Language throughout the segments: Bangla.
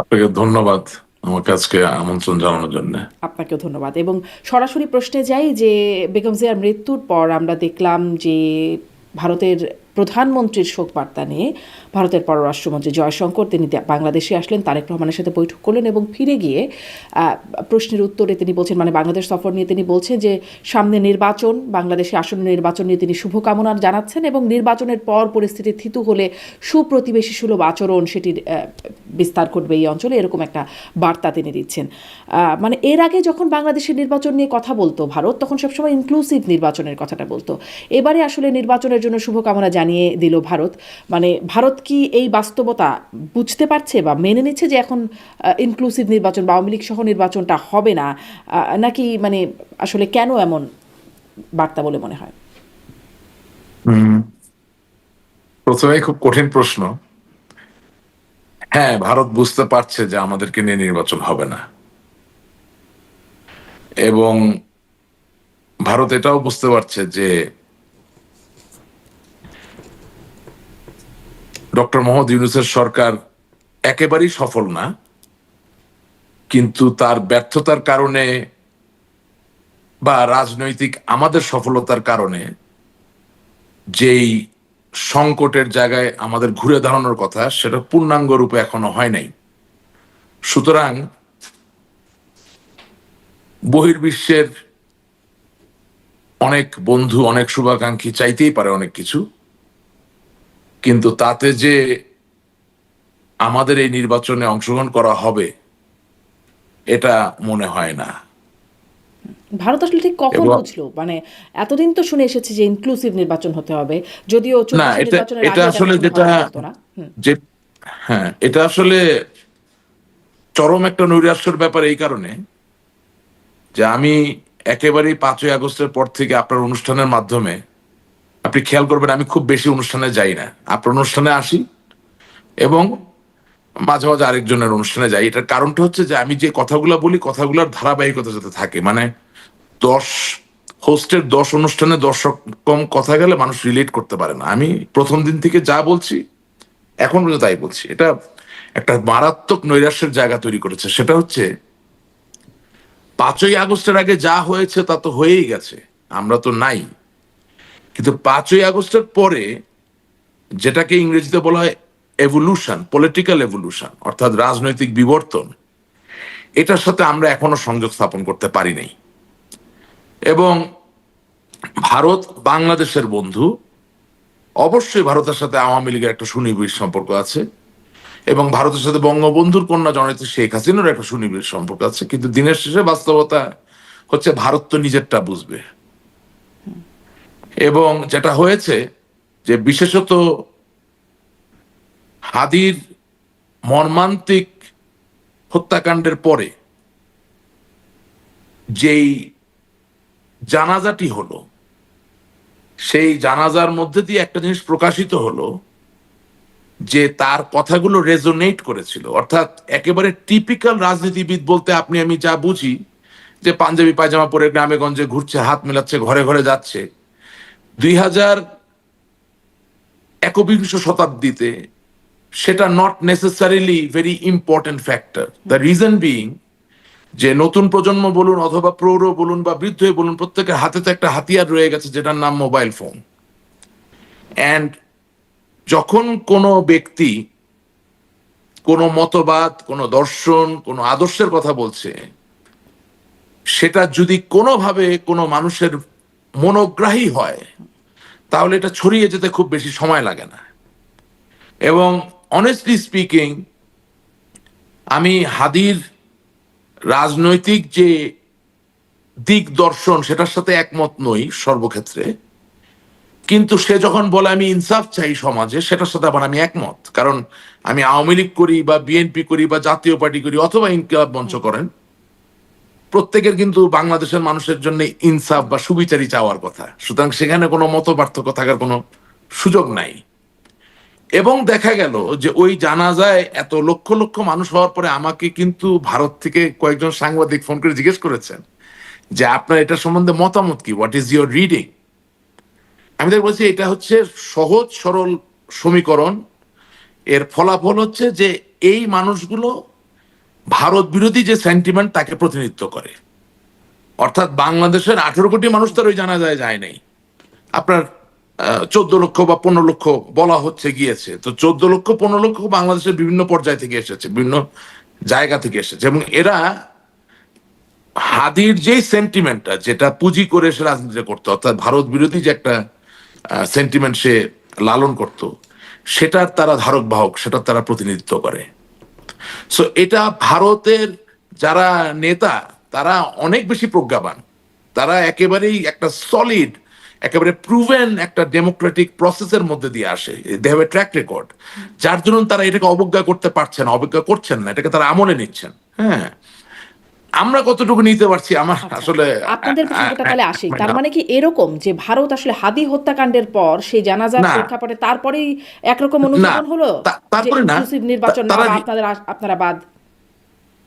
আপনাকে ধন্যবাদ আমাকে আজকে আমন্ত্রণ জানানোর জন্য। আপনাকেও ধন্যবাদ। এবং সরাসরি প্রশ্নে যাই যে বেগম জিয়ার মৃত্যুর পর আমরা দেখলাম যে ভারতের প্রধানমন্ত্রীর শোক বার্তা নিয়ে ভারতের পররাষ্ট্রমন্ত্রী জয়শঙ্কর তিনি বাংলাদেশে আসলেন, তারেক রহমানের সাথে বৈঠক করলেন এবং ফিরে গিয়ে প্রশ্নের উত্তরে তিনি বলছেন, মানে বাংলাদেশ সফর নিয়ে তিনি বলছেন যে সামনে নির্বাচন, বাংলাদেশে আসন্ন নির্বাচন নিয়ে তিনি শুভকামনা জানাচ্ছেন এবং নির্বাচনের পর পরিস্থিতি থিতু হলে সুপ্রতিবেশী সুলভ আচরণ সেটির বিস্তার ঘটবে এই অঞ্চলে, এরকম একটা বার্তা তিনি দিচ্ছেন। মানে এর আগে যখন বাংলাদেশের নির্বাচন নিয়ে কথা বলতো ভারত, তখন সবসময় ইনক্লুসিভ নির্বাচনের কথাটা বলতো। এবারে আসলে নির্বাচনের জন্য শুভকামনা জানিয়ে দিল ভারত। মানে ভারত কি এই বাস্তবতা বুঝতে পারছে বা মেনে নিচ্ছে যে এখন ইনক্লুসিভ নির্বাচন বা আওয়ামী লীগ সহ নির্বাচনটা হবে না, নাকি মানে আসলে কেন এমন বার্তা বলে মনে হয়? হুম, প্রথমেই খুব কঠিন প্রশ্ন। হ্যাঁ, ভারত বুঝতে পারছে যে আমাদেরকে নিয়ে নির্বাচন হবে না, এবং ভারত এটাও বুঝতে পারছে যে ডক্টর মোহাম্মদ ইউনূসের সরকার একেবারেই সফল না, কিন্তু তার ব্যর্থতার কারণে বা রাজনৈতিক আমাদের সফলতার কারণে যেই সংকটের জায়গায় আমাদের ঘুরে দাঁড়ানোর কথা, সেটা পূর্ণাঙ্গ রূপে এখনো হয় নাই। সুতরাং বহির্বিশ্বের অনেক বন্ধু, অনেক শুভাকাঙ্ক্ষী চাইতেই পারে অনেক কিছু, কিন্তু তাতে যে আমাদের এই নির্বাচনে অংশগ্রহণ করা হবে এটা মনে হয় না। ভারত আসলে ঠিক কখন এবং বুঝলো? মানে এতদিন তো শুনে এসেছে যে ইনক্লুসিভ নির্বাচন হতে হবে, যদিও না, 24 এটা নির্বাচনের এটা আগেও তেমন আসলে কোনো যেটা কথা বলতো না। হুম। যে হ্যাঁ, এটা আসলে চরম একটা নৈরাশ্যের ব্যাপার এই কারণে যে আমি একেবারেই 5ই আগস্টের পর থেকে আপনার অনুষ্ঠানের মাধ্যমে, আপনি খেয়াল করবেন আমি খুব বেশি অনুষ্ঠানে যাই না, আপনার অনুষ্ঠানে আসি এবং মাঝে মাঝে আরেকজনের অনুষ্ঠানে যাই। এটার কারণটা হচ্ছে যে আমি যে কথাগুলো বলি কথাগুলোর ধারাবাহিকতা যাতে থাকে, মানে 10 হোস্টের 10 অনুষ্ঠানে 10 রকম কথা গেলে মানুষ রিলেট করতে পারে না। আমি প্রথম দিন থেকে যা বলছি এখন পর্যন্ত তাই বলছি। এটা একটা মারাত্মক নৈরাশ্যের জায়গা তৈরি করেছে। সেটা হচ্ছে 5ই আগস্টের আগে যা হয়েছে তা তো হয়েই গেছে, আমরা তো নাই। কিন্তু 5ই আগস্টের পরে যেটাকে ইংরেজিতে বলা হয় এভলিউশন, পলিটিক্যাল এভলিউশন, অর্থাৎ রাজনৈতিক বিবর্তন, এটার সাথে আমরা এখনো সংযোগ স্থাপন করতে পারি নাই। এবং ভারত বাংলাদেশের বন্ধু, অবশ্যই ভারতের সাথে আওয়ামী লীগের একটা সুনিবিড় সম্পর্ক আছে, এবং ভারতের সাথে বঙ্গবন্ধুর কন্যা জননেত্রী শেখ হাসিনার একটা সুনিবিড় সম্পর্ক আছে। কিন্তু দিনের শেষে বাস্তবতা হচ্ছে ভারত তো নিজেরটা বুঝবে। এবং যেটা হয়েছে যে বিশেষত হাদির মর্মান্তিক হত্যাকাণ্ডের পরে যেই জানাজাটি হলো, সেই জানাজার মধ্যে দিয়ে একটা জিনিস প্রকাশিত হলো যে তার কথাগুলো রেজোনেট করেছিল। অর্থাৎ একেবারে টিপিক্যাল রাজনীতিবিদ বলতে আপনি আমি যা বুঝি, যে পাঞ্জাবি পায়জামা পরে গ্রামে গঞ্জে ঘুরছে, হাত মেলাচ্ছে, ঘরে ঘরে যাচ্ছে, 2021 শতাব্দীতে সেটা not necessarily very important factor. The reason being যে নতুন প্রজন্ম বলুন অথবা প্রৌঢ় বলুন বা বৃদ্ধ বলুন, প্রত্যেকের হাতে তো একটা হাতিয়ার রয়ে গেছে যেটার নাম মোবাইল ফোন। অ্যান্ড যখন কোনো ব্যক্তি কোনো মতবাদ, কোনো দর্শন, কোনো আদর্শের কথা বলছে, সেটা যদি কোনোভাবে কোনো মানুষের মনোগ্রাহী হয়, তাহলে এটা ছড়িয়ে যেতে খুব বেশি সময় লাগে না। এবং অনেস্টলি স্পিকিং, আমি হাদির রাজনৈতিক যে দিক দর্শন সেটার সাথে একমত নই সর্বক্ষেত্রে, কিন্তু সে যখন বলে আমি ইনসাফ চাই সমাজে, সেটার সাথে আবার আমি একমত। কারণ আমি আওয়ামী লীগ করি বা বিএনপি করি বা জাতীয় পার্টি করি অথবা ইনকিলাব মঞ্চ করেন, প্রত্যেকের কিন্তু বাংলাদেশের মানুষের জন্য ইনসাফ বা সুবিচারই চাওয়ার কথা। সুতরাং সেখানে কোনো মত পার্থক্য থাকার কোনো সুযোগ নাই। এবং দেখা গেল যে ওই জানাজায় এত লক্ষ লক্ষ মানুষ হওয়ার পরে আমাকে কিন্তু ভারত থেকে কয়েকজন সাংবাদিক ফোন করে জিজ্ঞেস করেছেন যে আপনার এটা সম্বন্ধে মতামত কি, হোয়াট ইজ ইউর রিডিং। আমি তাকে বলছি এটা হচ্ছে সহজ সরল সমীকরণ। এর ফলাফল হচ্ছে যে এই মানুষগুলো ভারত বিরোধী যে সেন্টিমেন্ট তাকে প্রতিনিধিত্ব করে। অর্থাৎ বাংলাদেশের 18 কোটি মানুষ তার ওই জানাজায় যায় নাই, আপনার 14 লক্ষ বা 15 লক্ষ বলা হচ্ছে গিয়েছে, তো 14 লক্ষ 15 লক্ষ বাংলাদেশের বিভিন্ন পর্যায় থেকে এসেছে, বিভিন্ন জায়গা থেকে এসেছে, এবং এরা হাদির যে সেন্টিমেন্টটা যেটা পুঁজি করে সে রাজনীতি করতো, অর্থাৎ ভারত বিরোধী যে একটা সেন্টিমেন্ট সে লালন করত, সেটার তারা ধারক বাহক, সেটার তারা প্রতিনিধিত্ব করে। সো এটা ভারতের যারা নেতা তারা অনেক বেশি প্রজ্ঞাবান, তারা একেবারেই একটা সলিড, একেবারে প্রুভেন একটা ডেমোক্রেটিক প্রসেসের মধ্যে দিয়ে আসে, they have a track record, যার জন্য তারা এটাকে অবজ্ঞা করতে পারছেন, অবজ্ঞা করছেন না, এটাকে তারা আমলে নিচ্ছেন। হ্যাঁ, আমরা কতটুকু নিতে পারছি আমার আসলে আপনাদের প্রসঙ্গটা তাহলে আসি, তার মানে কি এরকম যে ভারত আসলে হাদি হত্যাকাণ্ডের পর সেই জানাজার না প্রেক্ষাপটে তারপরেই একরকম না অনুধাবন হলো যে তারপরে না, ইনক্লুসিভ নির্বাচন না, তারা বা আপনারা বাদ?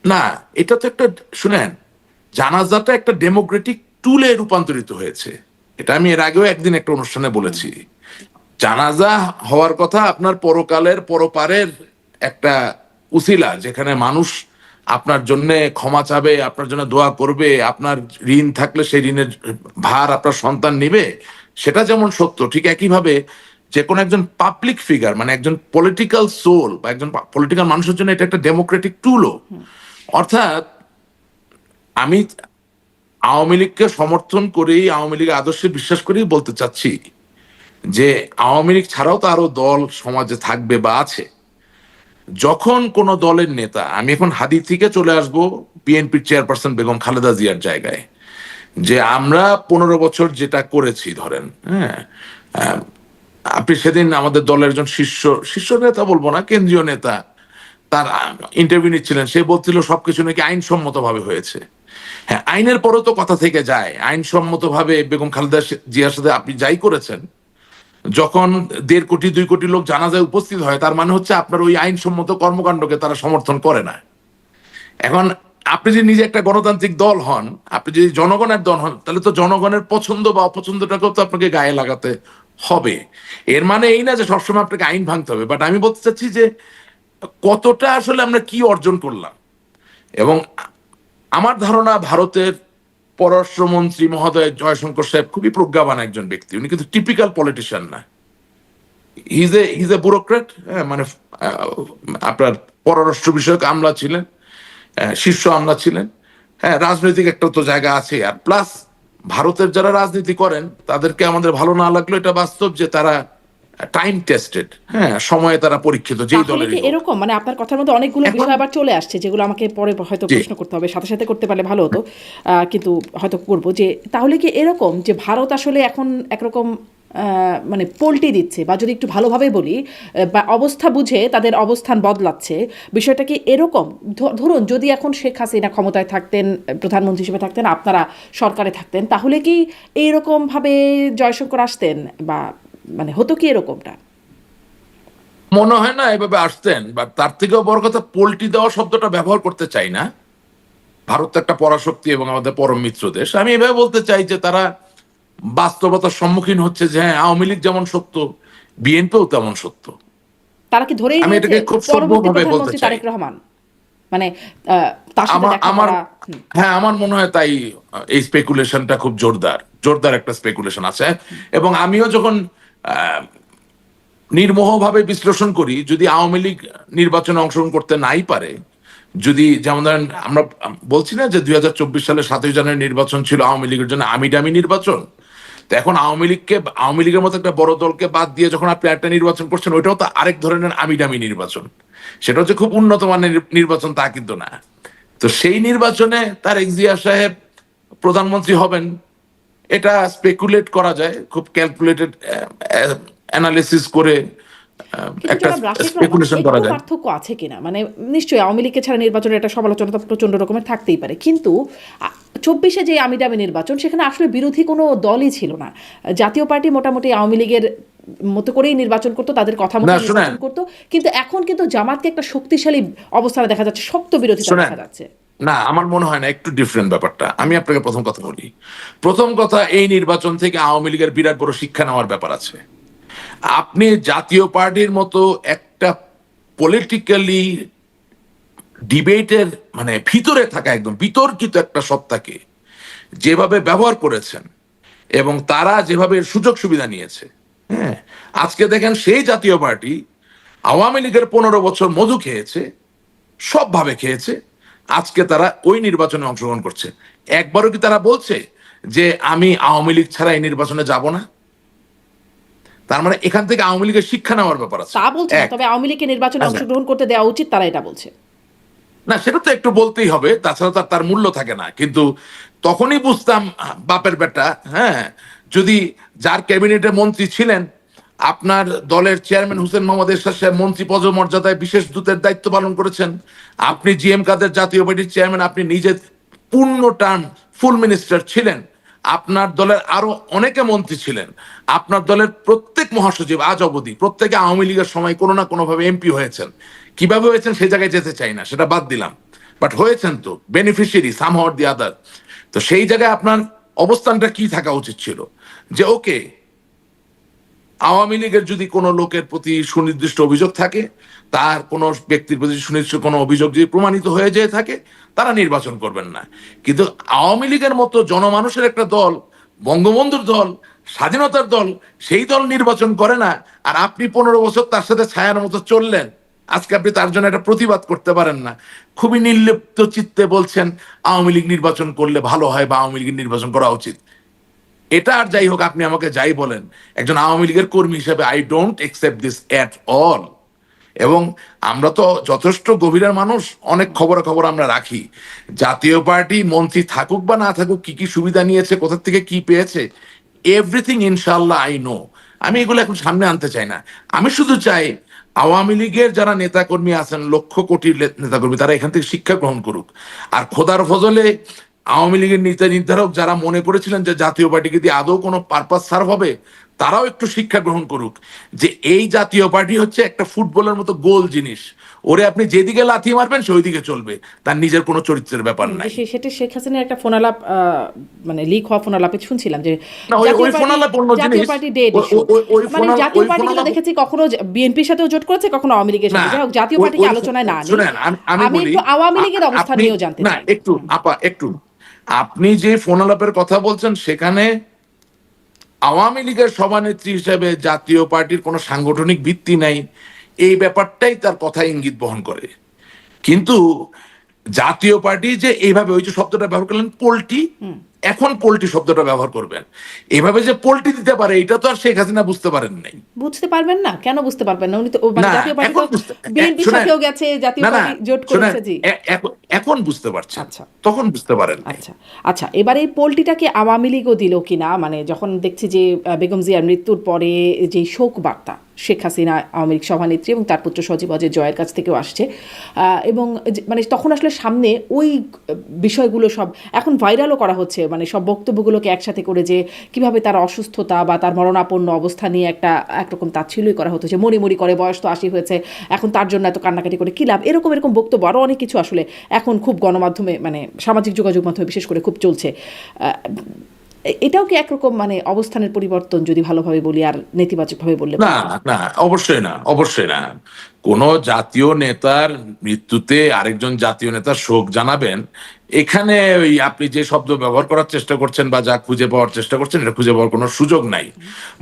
না, এটা তো একটা, শুনেন, জানাজাটা একটা ডেমোক্রেটিক টুলে রূপান্তরিত হয়েছে। এটা আমি এর আগেও একদিন একটা অনুষ্ঠানে বলেছি। জানাজা হওয়ার কথা আপনার পরকালের পরপারের একটা উসিলা, যেখানে মানুষ আপনার জন্য ক্ষমা চাবে, আপনার জন্য দোয়া করবে, আপনার ঋণ থাকলে সেই ঋণের ভার আপনার সন্তান নিবে, সেটা যেমন সত্য, ঠিক একইভাবে যে কোনো একজন পাবলিক ফিগার, মানে একজন পলিটিক্যাল সোল বা একজন পলিটিক্যাল মানুষের জন্য এটা একটা ডেমোক্রেটিক টুলও। অর্থাৎ আমি আওয়ামী লীগকে সমর্থন করেই, আওয়ামী লীগের আদর্শে বিশ্বাস করেই বলতে চাচ্ছি যে আওয়ামী লীগ ছাড়াও তো আরো দল সমাজে থাকবে বা আছে। যখন কোন দলের নেতা, আমি এখন হাদি থেকে চলে আসব বিএনপির চেয়ারপারসন বেগম খালেদা জিয়ার জায়গায়, যে আমরা 15 বছর যেটা করেছি ধরেন, হ্যাঁ, আহ, আপনি সেদিন আমাদের দলের একজন শীর্ষ শীর্ষ নেতা বলবো না, কেন্দ্রীয় নেতা, তার ইন্টারভিউ নিচ্ছিলেন, সে বলছিল সবকিছু নাকি আইনসম্মত ভাবে হয়েছে। হ্যাঁ, আইনের পরেও তো কথা থেকে যায়, আইনসম্মত ভাবে বেগম খালেদা জিয়ার সাথে আপনি যাই করেছেন, যখন 1.5 কোটি 2 কোটি লোক জানাজায় উপস্থিত হয়, তার মানে হচ্ছে আপনার ওই আইনসম্মত কর্মকাণ্ডকে তারা সমর্থন করে না। এখন আপনি যদি নিজে একটা গণতান্ত্রিক দল হন, আপনি যদি জনগণের দল হন, তাহলে তো জনগণের পছন্দ বা অপছন্দটাকেও তো আপনাকে গায়ে লাগাতে হবে। এর মানে এই না যে সবসময় আপনাকে আইন ভাঙতে হবে, বাট আমি বলতে চাচ্ছি যে কতটা আসলে আমরা কি অর্জন করলাম। এবং আমার ধারণা ভারতের পররাষ্ট্রমন্ত্রী মহোদয় জয়শঙ্কর সাহেব খুবই প্রজ্ঞাবান একজন ব্যক্তি, উনি কিন্তু টিপিক্যাল পলিটিশিয়ান না, হিজ এ ব্যুরোক্রেট। মানে আপনার পররাষ্ট্র বিষয়ক আমলা ছিলেন, শীর্ষ আমলা ছিলেন, হ্যাঁ, রাজনৈতিক একটা তো জায়গা আছে। আর প্লাস ভারতের যারা রাজনীতি করেন তাদেরকে আমাদের ভালো না লাগলো এটা বাস্তব যে তারা টাইম টেস্টেড, হ্যাঁ, সময়ে তারা পরীক্ষিত, যেই তাহলে দলেরই কি হোক। এরকম, মানে আপনার কথার মধ্যে অনেকগুলো এখন বিষয় আবার চলে আসছে যেগুলো আমাকে পরে হয়তো জি, প্রশ্ন করতে হবে, সাথে সাথে করতে পারলে ভালো হতো, কিন্তু হয়তো করবো যে তাহলে কি এরকম যে ভারত আসলে এখন একরকম মানে পল্টি দিচ্ছে, বা যদি একটু ভালোভাবে বলি, বা অবস্থা বুঝে তাদের অবস্থান বদলাচ্ছে, বিষয়টা কি এরকম? ধরুন যদি এখন শেখ হাসিনা ক্ষমতায় থাকতেন, প্রধানমন্ত্রী হিসেবে থাকতেন, আপনারা সরকারে থাকতেন, তাহলে কি এইরকমভাবে জয়শঙ্কর আসতেন, বা মানে হতো কি এরকমটা? মনে হয় না এভাবে আসতেন, বা তার থেকেও বড় কথা, পোল্টি দেওয়া শব্দটা ব্যবহার করতে চাই না। ভারত তো একটা পরাশক্তি এবং আমাদের পরম মিত্র দেশ। আমি এভাবে বলতে চাই যে তারা বাস্তবতার সম্মুখীন হচ্ছে যে হ্যাঁ, আওয়ামী লীগ যেমন সত্য, বিএনপিও তেমন সত্য। তারা কি ধরেই আমি নিয়েছে এটাকে খুব পরবর্তী সভ্যভাবে বলতে প্রধানমন্ত্রী চাই। তারেক রহমান, মানে তার সাথে আমার দেখা আমার করা? হ্যাঁ, আমার মনে হয় তাই। এই স্পেকুলেশনটা খুব জোরদার, জোরদার একটা স্পেকুলেশন আছে। এবং আমিও যখন আহ, নির্মোহভাবে বিশ্লেষণ করি, যদি আওয়ামী লীগ নির্বাচনে অংশগ্রহণ করতে নাই পারে, যদি যেমন ধরেন আমরা বলছি না যে 2024 সালে 7ই জানুয়ারি নির্বাচন ছিল আওয়ামী লীগের জন্য আমিডামি নির্বাচন, তো এখন আওয়ামী লীগের মতো একটা বড় দলকে বাদ দিয়ে যখন আপনি একটা নির্বাচন করছেন, ওইটাও তো আরেক ধরনের আমিডামি নির্বাচন। সেটা হচ্ছে খুব উন্নত মানের নির্বাচন তা কিন্তু না। তো সেই নির্বাচনে তারেক জিয়া সাহেব প্রধানমন্ত্রী হবেন, এটা স্পেকুলেট করা যায়, খুব ক্যালকুলেটেড অ্যানালিসিস করে কিন্তু একটা জনাব রাশিদ রহমান, স্পেকুলেশন করা একটু যায়। পার্থক্য আছে কিনা? মানে নিশ্চয়ই আওয়ামী লীগকে ছাড়া নির্বাচনের একটা সমালোচনা তো প্রচণ্ড রকমের থাকতেই পারে, কিন্তু 24-এ যে আমিডামি নির্বাচন, সেখানে আসলে বিরোধী কোনো দলই ছিল না। জাতীয় পার্টি মোটামুটি আওয়ামী লীগের মতো করেই নির্বাচন করতো, তাদের কথা মতো না শুনেন, নির্বাচন করতো, কিন্তু এখন কিন্তু জামাতকে একটা শক্তিশালী অবস্থানে দেখা যাচ্ছে, শক্ত বিরোধিতা শোনেন, দেখা যাচ্ছে। না আমার মনে হয় না, একটু ডিফারেন্ট ব্যাপারটা। আমি আপনাকে প্রথম কথা বলি, প্রথম কথা, এই নির্বাচন থেকে আওয়ামী লীগের বিরাট বড় শিক্ষা নেওয়ার ব্যাপার আছে। আপনি জাতীয় পার্টির মতো একটা পলিটিক্যালি ডিবেটের মানে ভিতরে থাকা একদম বিতর্কিত একটা সত্তাকে যেভাবে ব্যবহার করেছেন এবং তারা যেভাবে সুযোগ সুবিধা নিয়েছে, হ্যাঁ, আজকে দেখেন সেই জাতীয় পার্টি আওয়ামী লীগের 15 বছর মধু খেয়েছে, সবভাবে খেয়েছে, আজকে তারা ওই নির্বাচনে অংশগ্রহণ করছে। একবারও কি তারা বলছে যে আমি আওয়ামী লীগ ছাড়া এই নির্বাচনে যাব না? তার মানে এখান থেকে আওয়ামী লীগের শিক্ষা নেওয়ার ব্যাপার আছে। তা বলছে না, এক, তবে আওয়ামী লীগকে নির্বাচনে আচ্ছা, অংশগ্রহণ করতে দেওয়া উচিত, তারা এটা বলছে। না সেটা তো একটু বলতেই হবে, তাছাড়া তার মূল্য থাকে না। কিন্তু তখনই বুঝতাম বাপের বেটা, হ্যাঁ, যদি যার ক্যাবিনেটে মন্ত্রী ছিলেন, আপনার দলের চেয়ারম্যান হোসেন মোহাম্মদ এরশাদ সাহেব মন্ত্রী পদমর্যাদায় বিশেষ দূতের দায়িত্ব পালন করেছেন, আপনি জি এম কাদের জাতীয় পার্টির চেয়ারম্যান, আপনি নিজে পূর্ণ টার্ম ফুল মিনিস্টার ছিলেন, আপনার দলের আরো অনেকে মন্ত্রী ছিলেন, আপনার দলের প্রত্যেক মহাসচিব আজ অবধি প্রত্যেকে আওয়ামী লীগের সময় কোনো না কোনো ভাবে এমপি হয়েছেন। কিভাবে হয়েছেন সে জায়গায় যেতে চাই না, সেটা বাদ দিলাম, বাট হয়েছেন তো, বেনিফিশিয়ারি সামহাউ অর দি আদার। তো সেই জায়গায় আপনার অবস্থানটা কি থাকা উচিত ছিল, যে ওকে, আওয়ামী লীগের যদি কোনো লোকের প্রতি সুনির্দিষ্ট অভিযোগ থাকে, তার কোনো ব্যক্তির প্রতি সুনির্দিষ্ট কোনো অভিযোগ যদি প্রমাণিত হয়ে যেয়ে থাকে, তারা নির্বাচন করবেন না। কিন্তু আওয়ামী লীগের মতো জনমানুষের একটা দল, বঙ্গবন্ধুর দল, স্বাধীনতার দল, সেই দল নির্বাচন করে না, আর আপনি 15 বছর তার সাথে ছায়ার মতো চললেন, আজকে আপনি তার জন্য একটা প্রতিবাদ করতে পারেন না। খুবই নির্লিপ্ত চিত্তে বলছেন আওয়ামী লীগ নির্বাচন করলে ভালো হয় বা আওয়ামী লীগের নির্বাচন করা উচিত। এটা আর যাই হোক, আপনি আমাকে যাই বলেন, একজন আওয়ামী লীগের কর্মী হিসেবে I don't accept this at all. এবং আমরা তো যথেষ্ট গভীরের মানুষ, অনেক খবর আমরা রাখি। জাতীয় পার্টি মন্ত্রী থাকুক বা না থাকুক, কি কি সুবিধা নিয়েছে, কোথা থেকে কি পেয়েছে, এভরিথিং ইনশাল্লাহ আই নো। আমি এগুলো এখন সামনে আনতে চাই না। আমি শুধু চাই আওয়ামী লীগের যারা নেতাকর্মী আছেন, লক্ষ কোটির নেতাকর্মী, তারা এখান থেকে শিক্ষা গ্রহণ করুক। আর খোদার ফজলে আওয়ামী লীগের নীতি নির্ধারক যারা মনে করেছিলেন যে জাতীয় পার্টিকে দিয়ে আদৌ কোনো পারপাস সার্ভ হবে, তারাও একটু শিক্ষা গ্রহণ করুক যে এই জাতীয় পার্টি হচ্ছে একটা ফুটবলের মতো গোল জিনিস, ওরে আপনি যেদিকে লাথি মারবেন সেই দিকে চলবে, তার নিজের কোনো চরিত্রের ব্যাপার নাই। সেটা শেখ হাসিনার একটা ফোনালাপ, মানে লিক হওয়া ফোনালাপে শুনছিলাম যে না, ওই ফোনালাপ অন্য জাতীয় জিনিস। পার্টি ডেড ইস্যু, মানে জাতীয় পার্টিগুলো দেখেছি কখনো বিএনপির সাথেও জোট করেছে, কখনো আওয়ামী লীগের সাথে, যাই হোক জাতীয় পার্টিকে আলোচনায় না নিয়ে। শুনেন, আমি আমি বলি, একটু আওয়ামী লীগের অবস্থান আপনি, নিয়েও জানতে না চাই। একটু আপা, একটু আপনি যে ফোনালাপের কথা বলছেন, সেখানে আওয়ামী লীগের সভানেত্রী হিসেবে জাতীয় পার্টির কোনো সাংগঠনিক ভিত্তি নাই, এই ব্যাপারটাই তার কথা ইঙ্গিত বহন করে। কিন্তু জাতীয় পার্টি যে এইভাবে, ওই যে শব্দটা ব্যবহার করলেন পোল্টি, এখন পোল্টি শব্দটা ব্যবহার করবেন, এভাবে যে পোল্টি দিতে পারে, এটা তো আর শেখ হাসিনা বুঝতে পারেন নাই। বুঝতে পারবেন না, কেন বুঝতে পারবেন না? উনি তো মানে না, জাতীয় পার্টি এখন তো বিএনপির সাথেও গেছে, জাতীয় না, পার্টি জোট শোনেন, করেছে। জি, এখন বুঝতে পারছেন, আচ্ছা তখন বুঝতে পারেন নাই। আচ্ছা আচ্ছা, এবার এই পোলটিটাকে আওয়ামী লীগও দিল কিনা, মানে যখন দেখছি যে বেগম জিয়ার মৃত্যুর পরে যে শোক বার্তা শেখ হাসিনা, আওয়ামী লীগ সভানেত্রী এবং তার পুত্র সজীব অজয় জয়ের কাছ থেকেও আসছে, এবং মানে তখন আসলে সামনে ওই বিষয়গুলো সব এখন ভাইরালও করা হচ্ছে, মানে সব বক্তব্যগুলোকে একসাথে করে যে কিভাবে তার অসুস্থতা বা তার মরণাপন্ন অবস্থা নিয়ে একরকম তাচ্ছিল্যই করা হতো, যে মরি করে বয়স তো 80 হয়েছে, এখন তার জন্য এত কান্নাকাটি করে কী লাভ, এরকম বক্তব্য আরও অনেক কিছু আসলে এখন খুব গণমাধ্যমে, মানে সামাজিক যোগাযোগ মাধ্যমে বিশেষ করে খুব চলছে। এটাও কি একরকম মানে অবস্থানের পরিবর্তন, যদি ভালোভাবে বলি, আর নেতিবাচকভাবে বললে? না না, অবশ্যই না, অবশ্যই না। কোন জাতীয় নেতার মৃত্যুতে আরেকজন জাতীয় নেতার শোক জানাবেন, এখানে ওই আপনি যে শব্দ ব্যবহার করার চেষ্টা করছেন বা যা খুঁজে পাওয়ার চেষ্টা করছেন, এটা খুঁজে পাওয়ার কোনো সুযোগ নাই।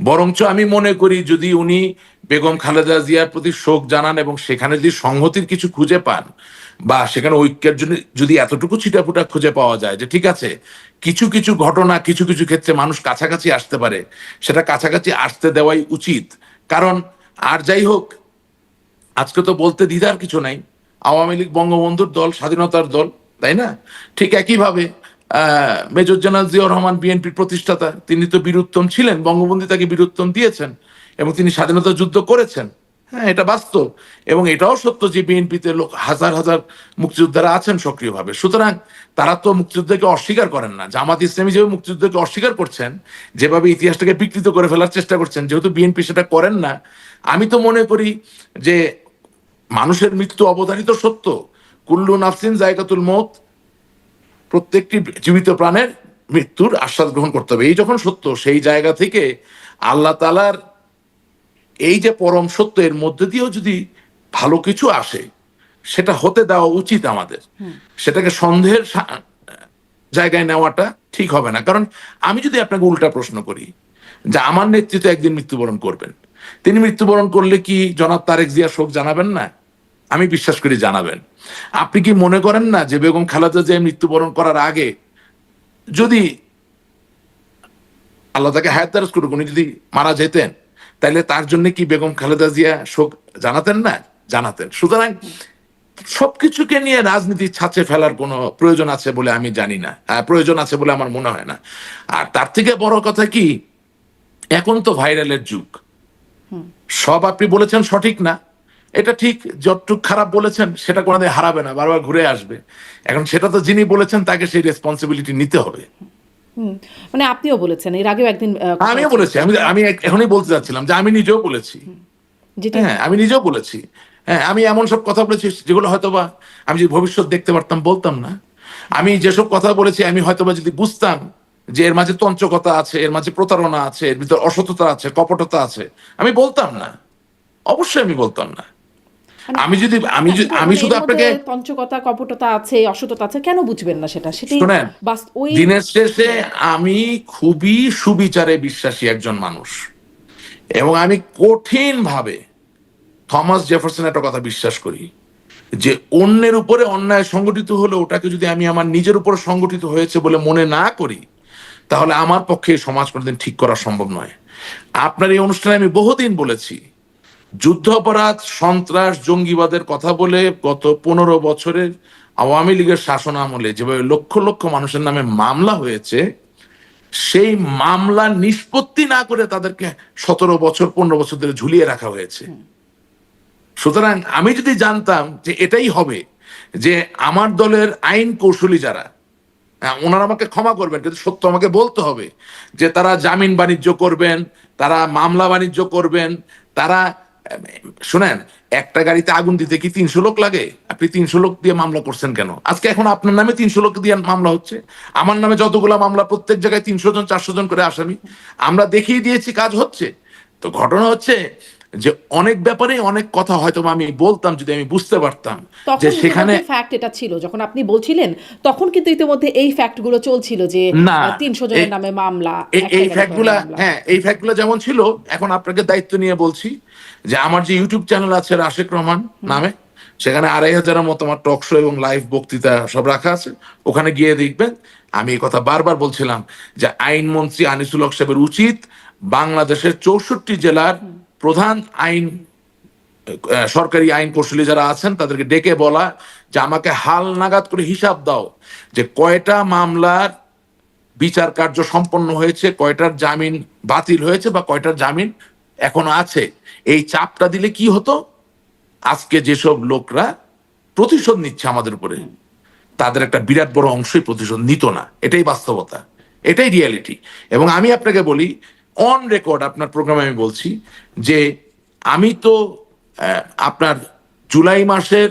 বরঞ্চ আমি মনে করি যদি উনি বেগম খালেদা জিয়ার প্রতি শোক জানান এবং সেখানে যদি সংহতির কিছু খুঁজে পান, বা সেখানে ঐক্যের জন্য যদি এতটুকু ছিটাফুটা খুঁজে পাওয়া যায় যে ঠিক আছে, কিছু কিছু ঘটনা কিছু কিছু ক্ষেত্রে মানুষ কাছাকাছি আসতে পারে, সেটা কাছাকাছি আসতে দেওয়াই উচিত। কারণ আর যাই হোক, আজকে তো বলতে দ্বিধার কিছু নাই, আওয়ামী লীগ বঙ্গবন্ধুর দল, স্বাধীনতার দল, তাই না? ঠিক একইভাবে মেজর জেনারেল জিয়াউর রহমান বিএনপির প্রতিষ্ঠাতা, তিনি তো বীরুত্তম ছিলেন, বঙ্গবন্ধু তাকে বীরুত্তম দিয়েছেন এবং তিনি স্বাধীনতা যুদ্ধ করেছেন। হ্যাঁ, এটা বাস্তব। এবং এটাও সত্য যে বিএনপিতে লোক হাজার হাজার মুক্তিযোদ্ধারা আছেন সক্রিয়ভাবে, সুতরাং তারা তো মুক্তিযুদ্ধকে অস্বীকার করেন না। জামাত ইসলামী যেভাবে মুক্তিযুদ্ধকে অস্বীকার করছেন, যেভাবে ইতিহাসটাকে বিকৃত করে ফেলার চেষ্টা করছেন, যেহেতু বিএনপি সেটা করেন না, আমি তো মনে করি যে মানুষের মৃত্যু অবধারিত সত্য, কুল্লু নাফসিন জায়গাতুল মৌত, প্রত্যেকটি জীবিত প্রাণের মৃত্যুর আশ্বাস গ্রহণ করতে হবে, এই যখন সত্য, সেই জায়গা থেকে আল্লাহ তাআলার এই যে পরম সত্য, এর মধ্যে দিয়েও যদি ভালো কিছু আসে, সেটা হতে দেওয়া উচিত আমাদের। সেটাকে সন্দেহের জায়গায় নেওয়াটা ঠিক হবে না। কারণ আমি যদি আপনাকে উল্টা প্রশ্ন করি যে আমার নেতৃত্বে একদিন মৃত্যুবরণ করবেন, তিনি মৃত্যুবরণ করলে কি জনাব তারেক জিয়া শোক জানাবেন না? আমি বিশ্বাস করি জানাবেন। আপনি কি মনে করেন না যে বেগম খালেদা জিয়া মৃত্যুবরণ করার আগে যদি আল্লাহ তাকে হায়াত দারাজ করুক, উনি যদি মারা যেতেন, তাহলে তার জন্য কি বেগম খালেদা জিয়া শোক জানাতেন না? জানাতেন। সুতরাং সবকিছুকে নিয়ে রাজনীতির ছাঁচে ফেলার কোনো প্রয়োজন আছে বলে আমি জানি না, প্রয়োজন আছে বলে আমার মনে হয় না। আর তার থেকে বড় কথা কি, এখন তো ভাইরালের যুগ। সব আপনি বলেছেন সঠিক না, এটা ঠিক, যতটুক খারাপ বলেছেন সেটা কোনোদিন হারাবে না, বারবার ঘুরে আসবে। এখন সেটা তো যিনি বলেছেন তাকে সেই রেসপন্সিবিলিটি নিতে হবে। মানে আপনিও বলেছেন, এর আগেও একদিন আমিও বলেছি, আমি এখনই বলতে চাচ্ছিলাম যে আমি নিজেও বলেছি। যেটি হ্যাঁ, আমি নিজেও বলেছি। হ্যাঁ, আমি এমন সব কথা বলেছি যেগুলো হয়তোবা আমি যদি ভবিষ্যৎ দেখতে পারতাম বলতাম না। আমি যেসব কথা বলেছি আমি হয়তোবা যদি বুঝতাম যে এর মাঝে তন্ত্রকতা আছে, এর মাঝে প্রতারণা আছে, এর ভিতর অসততা আছে, কপটতা আছে, আমি বলতাম না। অবশ্যই আমি বলতাম না। মানে আমি শুধু এর মধ্যে আপনাকে তঞ্চকতা, কপটতা আছে, অসততা আছে, কেন বুঝবেন না সেটা? সেটি শোনেন, ওই দিনের শেষে আমি খুবই সুবিচারে বিশ্বাসী একজন মানুষ, এবং আমি কঠিন ভাবে থমাস জেফারসন একটা কথা বিশ্বাস করি যে অন্যের উপরে অন্যায় সংগঠিত হলে ওটাকে যদি আমি আমার নিজের উপরে সংগঠিত হয়েছে বলে মনে না করি, তাহলে আমার পক্ষে এই সমাজ কোনোদিন ঠিক করা সম্ভব নয়। আপনার এই অনুষ্ঠানে আমি বহুদিন বলেছি, যুদ্ধ অপরাধ, সন্ত্রাস, জঙ্গিবাদের কথা বলে গত 15 বছরের আওয়ামী লীগের শাসন আমলে যেভাবে লক্ষ লক্ষ মানুষের নামে মামলা হয়েছে, সেই মামলা নিষ্পত্তি না করে তাদেরকে 17 বছর 15 বছর ধরে ঝুলিয়ে রাখা হয়েছে। সুতরাং আমি যদি জানতাম যে এটাই হবে, যে আমার দলের আইন কৌশলী যারা, ওনারা আমাকে ক্ষমা করবেন কিন্তু সত্য আমাকে বলতে হবে, যে তারা জামিন বাণিজ্য করবেন, তারা মামলা বাণিজ্য করবেন, তারা শুনেন, একটা গাড়িতে আগুন দিতে কি 300 লোক লাগে? আপনি 300 লোক দিয়ে মামলা করছেন কেন? আজকে এখন আপনার নামে 300 লোক দিয়ে মামলা হচ্ছে, আমার নামে যতগুলা মামলা, প্রত্যেক জায়গায় 300 জন 400 জন করে আসামি। আমরা দেখিয়ে দিয়েছি কাজ হচ্ছে। তো ঘটনা হচ্ছে যে অনেক ব্যাপারে অনেক কথা হয়তো আমি বলতাম যদি আমি বুঝতে পারতাম যে তখন সেখানে ফ্যাক্ট এটা ছিল, যখন আপনি বলছিলেন তখন কিন্তু ইতিমধ্যে এই ফ্যাক্টগুলো চলছিল যে না, 300 জনের নামে মামলা, এই ফ্যাক্টগুলা, হ্যাঁ এই ফ্যাক্টগুলা যেমন ছিল, এখন আপনাকে দায়িত্ব নিয়ে বলছি যে আমার যে ইউটিউব চ্যানেল আছে রাশেক রহমান নামে, সেখানে 2500-এর মতো আমার টক শো এবং লাইভ বক্তৃতা সব রাখা আছে, ওখানে গিয়ে দেখবেন। আমি এই কথা বারবার বলছিলাম যে আইনমন্ত্রী আনিসুল হক সাহেবের উচিত বাংলাদেশের 64 জেলার প্রধান সরকারি আইন কৌশলী যারা আছেন তাদেরকে ডেকে বলা যে আমাকে হাল নাগাদ করে হিসাব দাও যে কয়টা মামলার বিচার কার্য সম্পন্ন হয়েছে, কয়টার জামিন বাতিল হয়েছে বা কয়টার জামিন এখনো আছে। এই চাপটা দিলে কি হতো, আজকে যেসব লোকরা প্রতিশোধ নিচ্ছে আমাদের উপরে, তাদের একটা বিরাট বড় অংশই প্রতিশোধ নিত না। এটাই বাস্তবতা, এটাই রিয়ালিটি। এবং আমি আপনাকে বলি, অন রেকর্ড আপনার প্রোগ্রামে আমি বলছি যে আমি তো আপনার জুলাই মাসের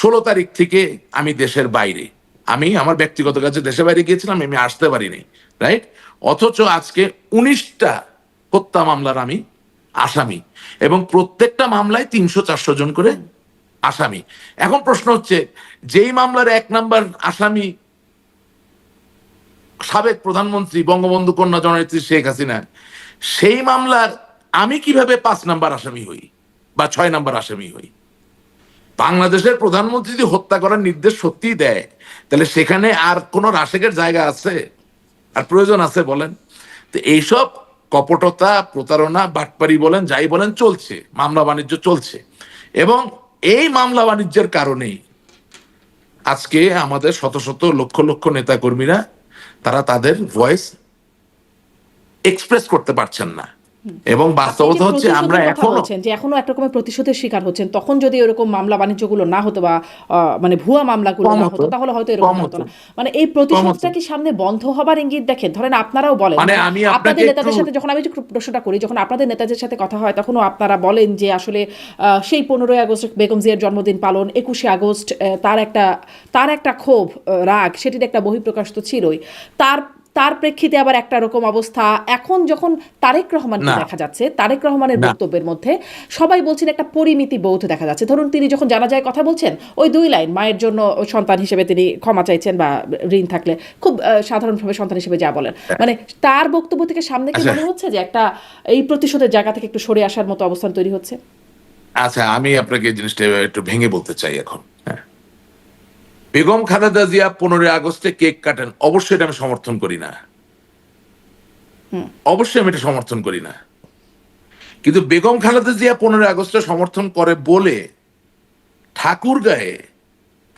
16 তারিখ থেকে আমি দেশের বাইরে, আমি আমার ব্যক্তিগত কাজে দেশের বাইরে গিয়েছিলাম, আমি আসতে পারিনি, রাইট? অথচ আজকে 19টা হত্যা মামলার আমি আসামি, এবং প্রত্যেকটা মামলায় 300-400 জন করে আসামি। এখন প্রশ্ন হচ্ছে, যেই মামলার 1 নাম্বার আসামি সাবেক প্রধানমন্ত্রী বঙ্গবন্ধু কন্যা জননেত্রী শেখ হাসিনা, সেই মামলার আমি কিভাবে 5 নাম্বার আসামি হই বা 6 নাম্বার আসামি হই? বাংলাদেশের প্রধানমন্ত্রী যদি হত্যা করার নির্দেশ সত্যি দেয়, তাহলে সেখানে আর কোনো রাশেকের জায়গা আছে, আর প্রয়োজন আছে বলেন? তো এইসব কপটতা, প্রতারণা, বাটপারি বলেন, যাই বলেন, চলছে, মামলা বাণিজ্য চলছে। এবং এই মামলা বাণিজ্যের কারণেই আজকে আমাদের শত শত লক্ষ লক্ষ নেতা কর্মীরা তারা তাদের ভয়েস এক্সপ্রেস করতে পারছেন না। এবং বাস্তবতা হচ্ছে আমরা এখনো এক রকমের প্রতিশোধের শিকার হচ্ছেন। তখন যদি এরকম মামলা বাণিজ্যগুলো না হতো বা মানে ভুয়া মামলাগুলো না হতো, তাহলে হয়তো এরকম হতো না। মানে এই প্রতিশোধটা কি সামনে বন্ধ হবার ইঙ্গিত দেখেন? ধরেন আপনারাও বলেন, আপনাদের নেতাদের সাথে যখন আমি প্রশ্নটা করি, যখন আপনাদের নেতাদের সাথে কথা হয়, তখনও আপনারা বলেন যে আসলে সেই 15ই আগস্ট বেগম জিয়ার জন্মদিন পালন, 21শে আগস্ট তার একটা ক্ষোভ, রাগ, সেটির একটা বহিঃপ্রকাশ তো ছিলই। তার প্রেক্ষিতে আবার একটা রকম অবস্থা। এখন যখন তারেক রহমানকে না দেখা যাচ্ছে, তারেক রহমানের না বক্তব্যের মধ্যে সবাই বলছেন একটা পরিমিতি বোধ দেখা যাচ্ছে। ধরুন তিনি যখন জানাজায় কথা বলছেন, ওই 2 লাইন মায়ের জন্য সন্তান হিসেবে তিনি ক্ষমা চাইছেন বা ঋণ থাকলে খুব সাধারণভাবে সন্তান হিসেবে যা বলেন, মানে তার বক্তব্য থেকে সামনে কি আচ্ছা মনে হচ্ছে যে একটা এই প্রতিশোধের জায়গা থেকে একটু সরে আসার মতো অবস্থান তৈরি হচ্ছে? আচ্ছা, আমি আপনাকে এই জিনিসটা একটু ভেঙে বলতে চাই এখন। হ্যাঁ, বেগম খালেদা জিয়া 15 আগস্টে কেক কাটেন, অবশ্যই এটা আমি সমর্থন করি না, অবশ্যই আমি এটা সমর্থন করি না। কিন্তু বেগম খালেদা জিয়া 15 আগস্টে সমর্থন করে বলে ঠাকুরগাঁয়ে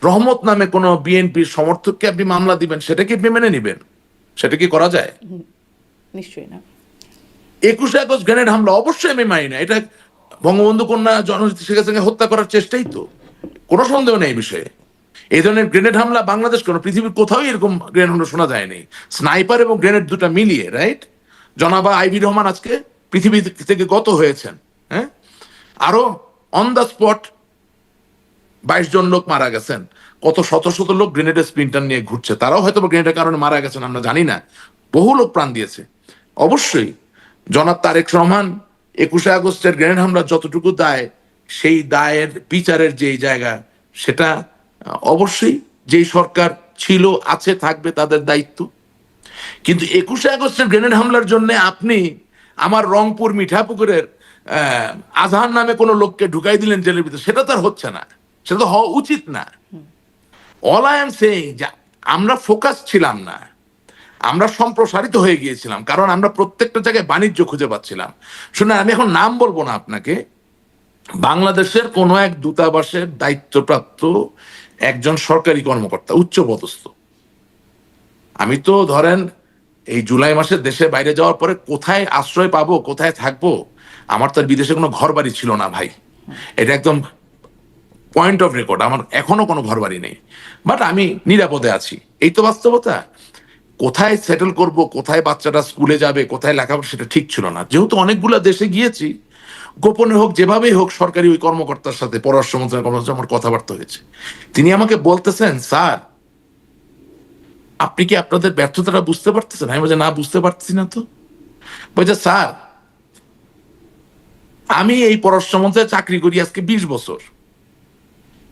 রহমত নামে কোন বিএনপির সমর্থককে আপনি মামলা দিবেন, সেটা কি আপনি মেনে নিবেন? সেটা কি করা যায়? নিশ্চয়ই না। 21 আগস্ট গ্রেনেড হামলা অবশ্যই আমি মানি না। এটা বঙ্গবন্ধু কন্যা জননেত্রী শেখ হাসিনাকে হত্যা করার চেষ্টাই তো, কোনো সন্দেহ নেই এই বিষয়ে। এই ধরনের গ্রেনেড হামলা বাংলাদেশ কোনো পৃথিবীর কোথাও এরকম গ্রেনেড হামলা শোনা যায়নি। স্নাইপার এবং গ্রেনেড দুটা মিলিয়ে, রাইট? জনাবা আইবি রহমান আজকে পৃথিবী থেকে গত হয়েছেন। হ্যাঁ, আরো অন দ্য স্পট 22 জন লোক মারা গেছেন। কত শত শত লোক গ্রেনেডের স্প্লিন্টার নিয়ে ঘুরছে, তারাও হয়তো গ্রেনেডের কারণে মারা গেছেন, আমরা জানি না। বহু লোক প্রাণ দিয়েছে। অবশ্যই জনাব তারেক রহমান 21 আগস্টের গ্রেনেড হামলার যতটুকু দায়, সেই দায়ের বিচারের যেই জায়গা, সেটা অবশ্যই যেই সরকার ছিল, আছে, থাকবে, তাদের দায়িত্ব। কিন্তু 21 আগস্টের গ্রেনেড হামলার জন্য আপনি আমার রংপুর মিঠাপুকুরের আজহার নামে কোনো লোককে ঢুকাই দিলেন জেলের ভিতরে, সেটা তো আর হচ্ছে না, সেটা তো হওয়া উচিত না। অল আই এম সেইং যে আমরা ফোকাস ছিলাম না, আমরা সম্প্রসারিত হয়ে গিয়েছিলাম, কারণ আমরা প্রত্যেকটা জায়গায় বাণিজ্য খুঁজে পাচ্ছিলাম। শুনে আমি এখন নাম বলবো না আপনাকে, বাংলাদেশের কোনো এক দূতাবাসের দায়িত্বপ্রাপ্ত একজন সরকারি কর্মকর্তা, উচ্চপদস্থ। আমি তো ধরেন এই জুলাই মাসে দেশে বাইরে যাওয়ার পরে কোথায় আশ্রয় পাবো, কোথায় থাকবো, আমার তো আর বিদেশে কোনো ঘর বাড়ি ছিল না ভাই। এটা একদম পয়েন্ট অফ রেকর্ড, আমার এখনো কোনো ঘর বাড়ি নেই, বাট আমি নিরাপদে আছি। এই তো বাস্তবতা। কোথায় সেটেল করব, কোথায় বাচ্চাটা স্কুলে যাবে, কোথায় লেখাপড়া, সেটা ঠিক ছিল না। যেহেতু অনেকগুলো দেশে গিয়েছি, গোপনে হোক যেভাবেই হোক সরকারি ওই কর্মকর্তার সাথে, পররাষ্ট্র মন্ত্রণালয়ের কর্মকর্তার আমার কথাবার্তা হয়েছে। তিনি আমাকে বলতেছেন, স্যার আপনি কি আপনাদের ব্যর্থতাটা বুঝতে পারতেছেন? আমি বলছি, না বুঝতে পারতেছি না তো। বলছে, স্যার আমি এই পররাষ্ট্র মন্ত্রণালয়ে চাকরি করি আজকে 20 বছর,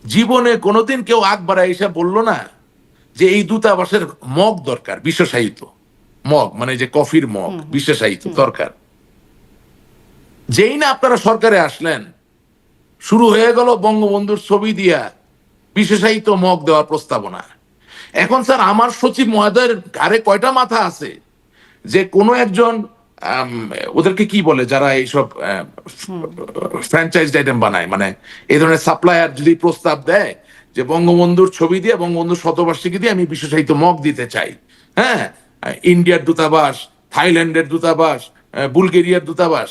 জীবনে কোনোদিন কেউ আগ বাড়ায় এসে বললো না যে এই দূতাবাসের মগ দরকার, বিশেষায়িত মগ, মানে যে কফির মগ বিশেষায়িত দরকার। যেই না আপনারা সরকারে আসলেন, শুরু হয়ে গেল বঙ্গবন্ধুর ছবি দিয়া বিশেষায়িত মগ দেওয়ার প্রস্তাবনা। এখন স্যার আমার সচিব মহোদয়ের ঘাড়ে কয়টা মাথা আছে যে কোনো একজন ওদেরকে কি বলে যারা এইসব ফ্র্যাঞ্চাইজ আইটেম বানায়, মানে এই ধরনের সাপ্লায়ার যদি প্রস্তাব দেয় যে বঙ্গবন্ধুর ছবি দিয়ে, বঙ্গবন্ধুর শতবার্ষিকী দিয়ে আমি বিশেষায়িত মগ দিতে চাই, হ্যাঁ, ইন্ডিয়ার দূতাবাস, থাইল্যান্ডের দূতাবাস, বুলগেরিয়ার দূতাবাস।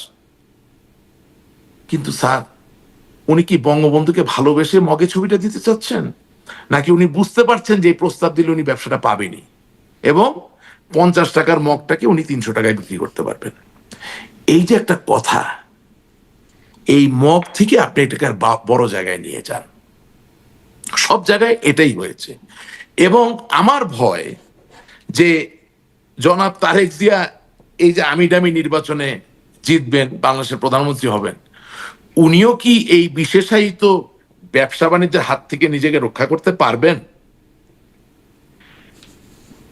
কিন্তু স্যার উনি কি বঙ্গবন্ধুকে ভালোবেসে মগে ছবিটা দিতে চাচ্ছেন, নাকি উনি বুঝতে পারছেন যে এই প্রস্তাব দিলে উনি ব্যবসাটা পাবেনি এবং 50 টাকার মগটাকে উনি 300 টাকায় বিক্রি করতে পারবেন? এই যে একটা কথা, এই মগ থেকে আপনি এটাকে বড় জায়গায় নিয়ে যান, সব জায়গায় এটাই হয়েছে। এবং আমার ভয় যে জনাব তারেক জিয়া এই যে আমি দামি নির্বাচনে জিতবেন, বাংলাদেশের প্রধানমন্ত্রী হবেন, উনিও কি এই বিশেষায়িত ব্যবসা বাণিজ্যের হাত থেকে নিজেকে রক্ষা করতে পারবেন?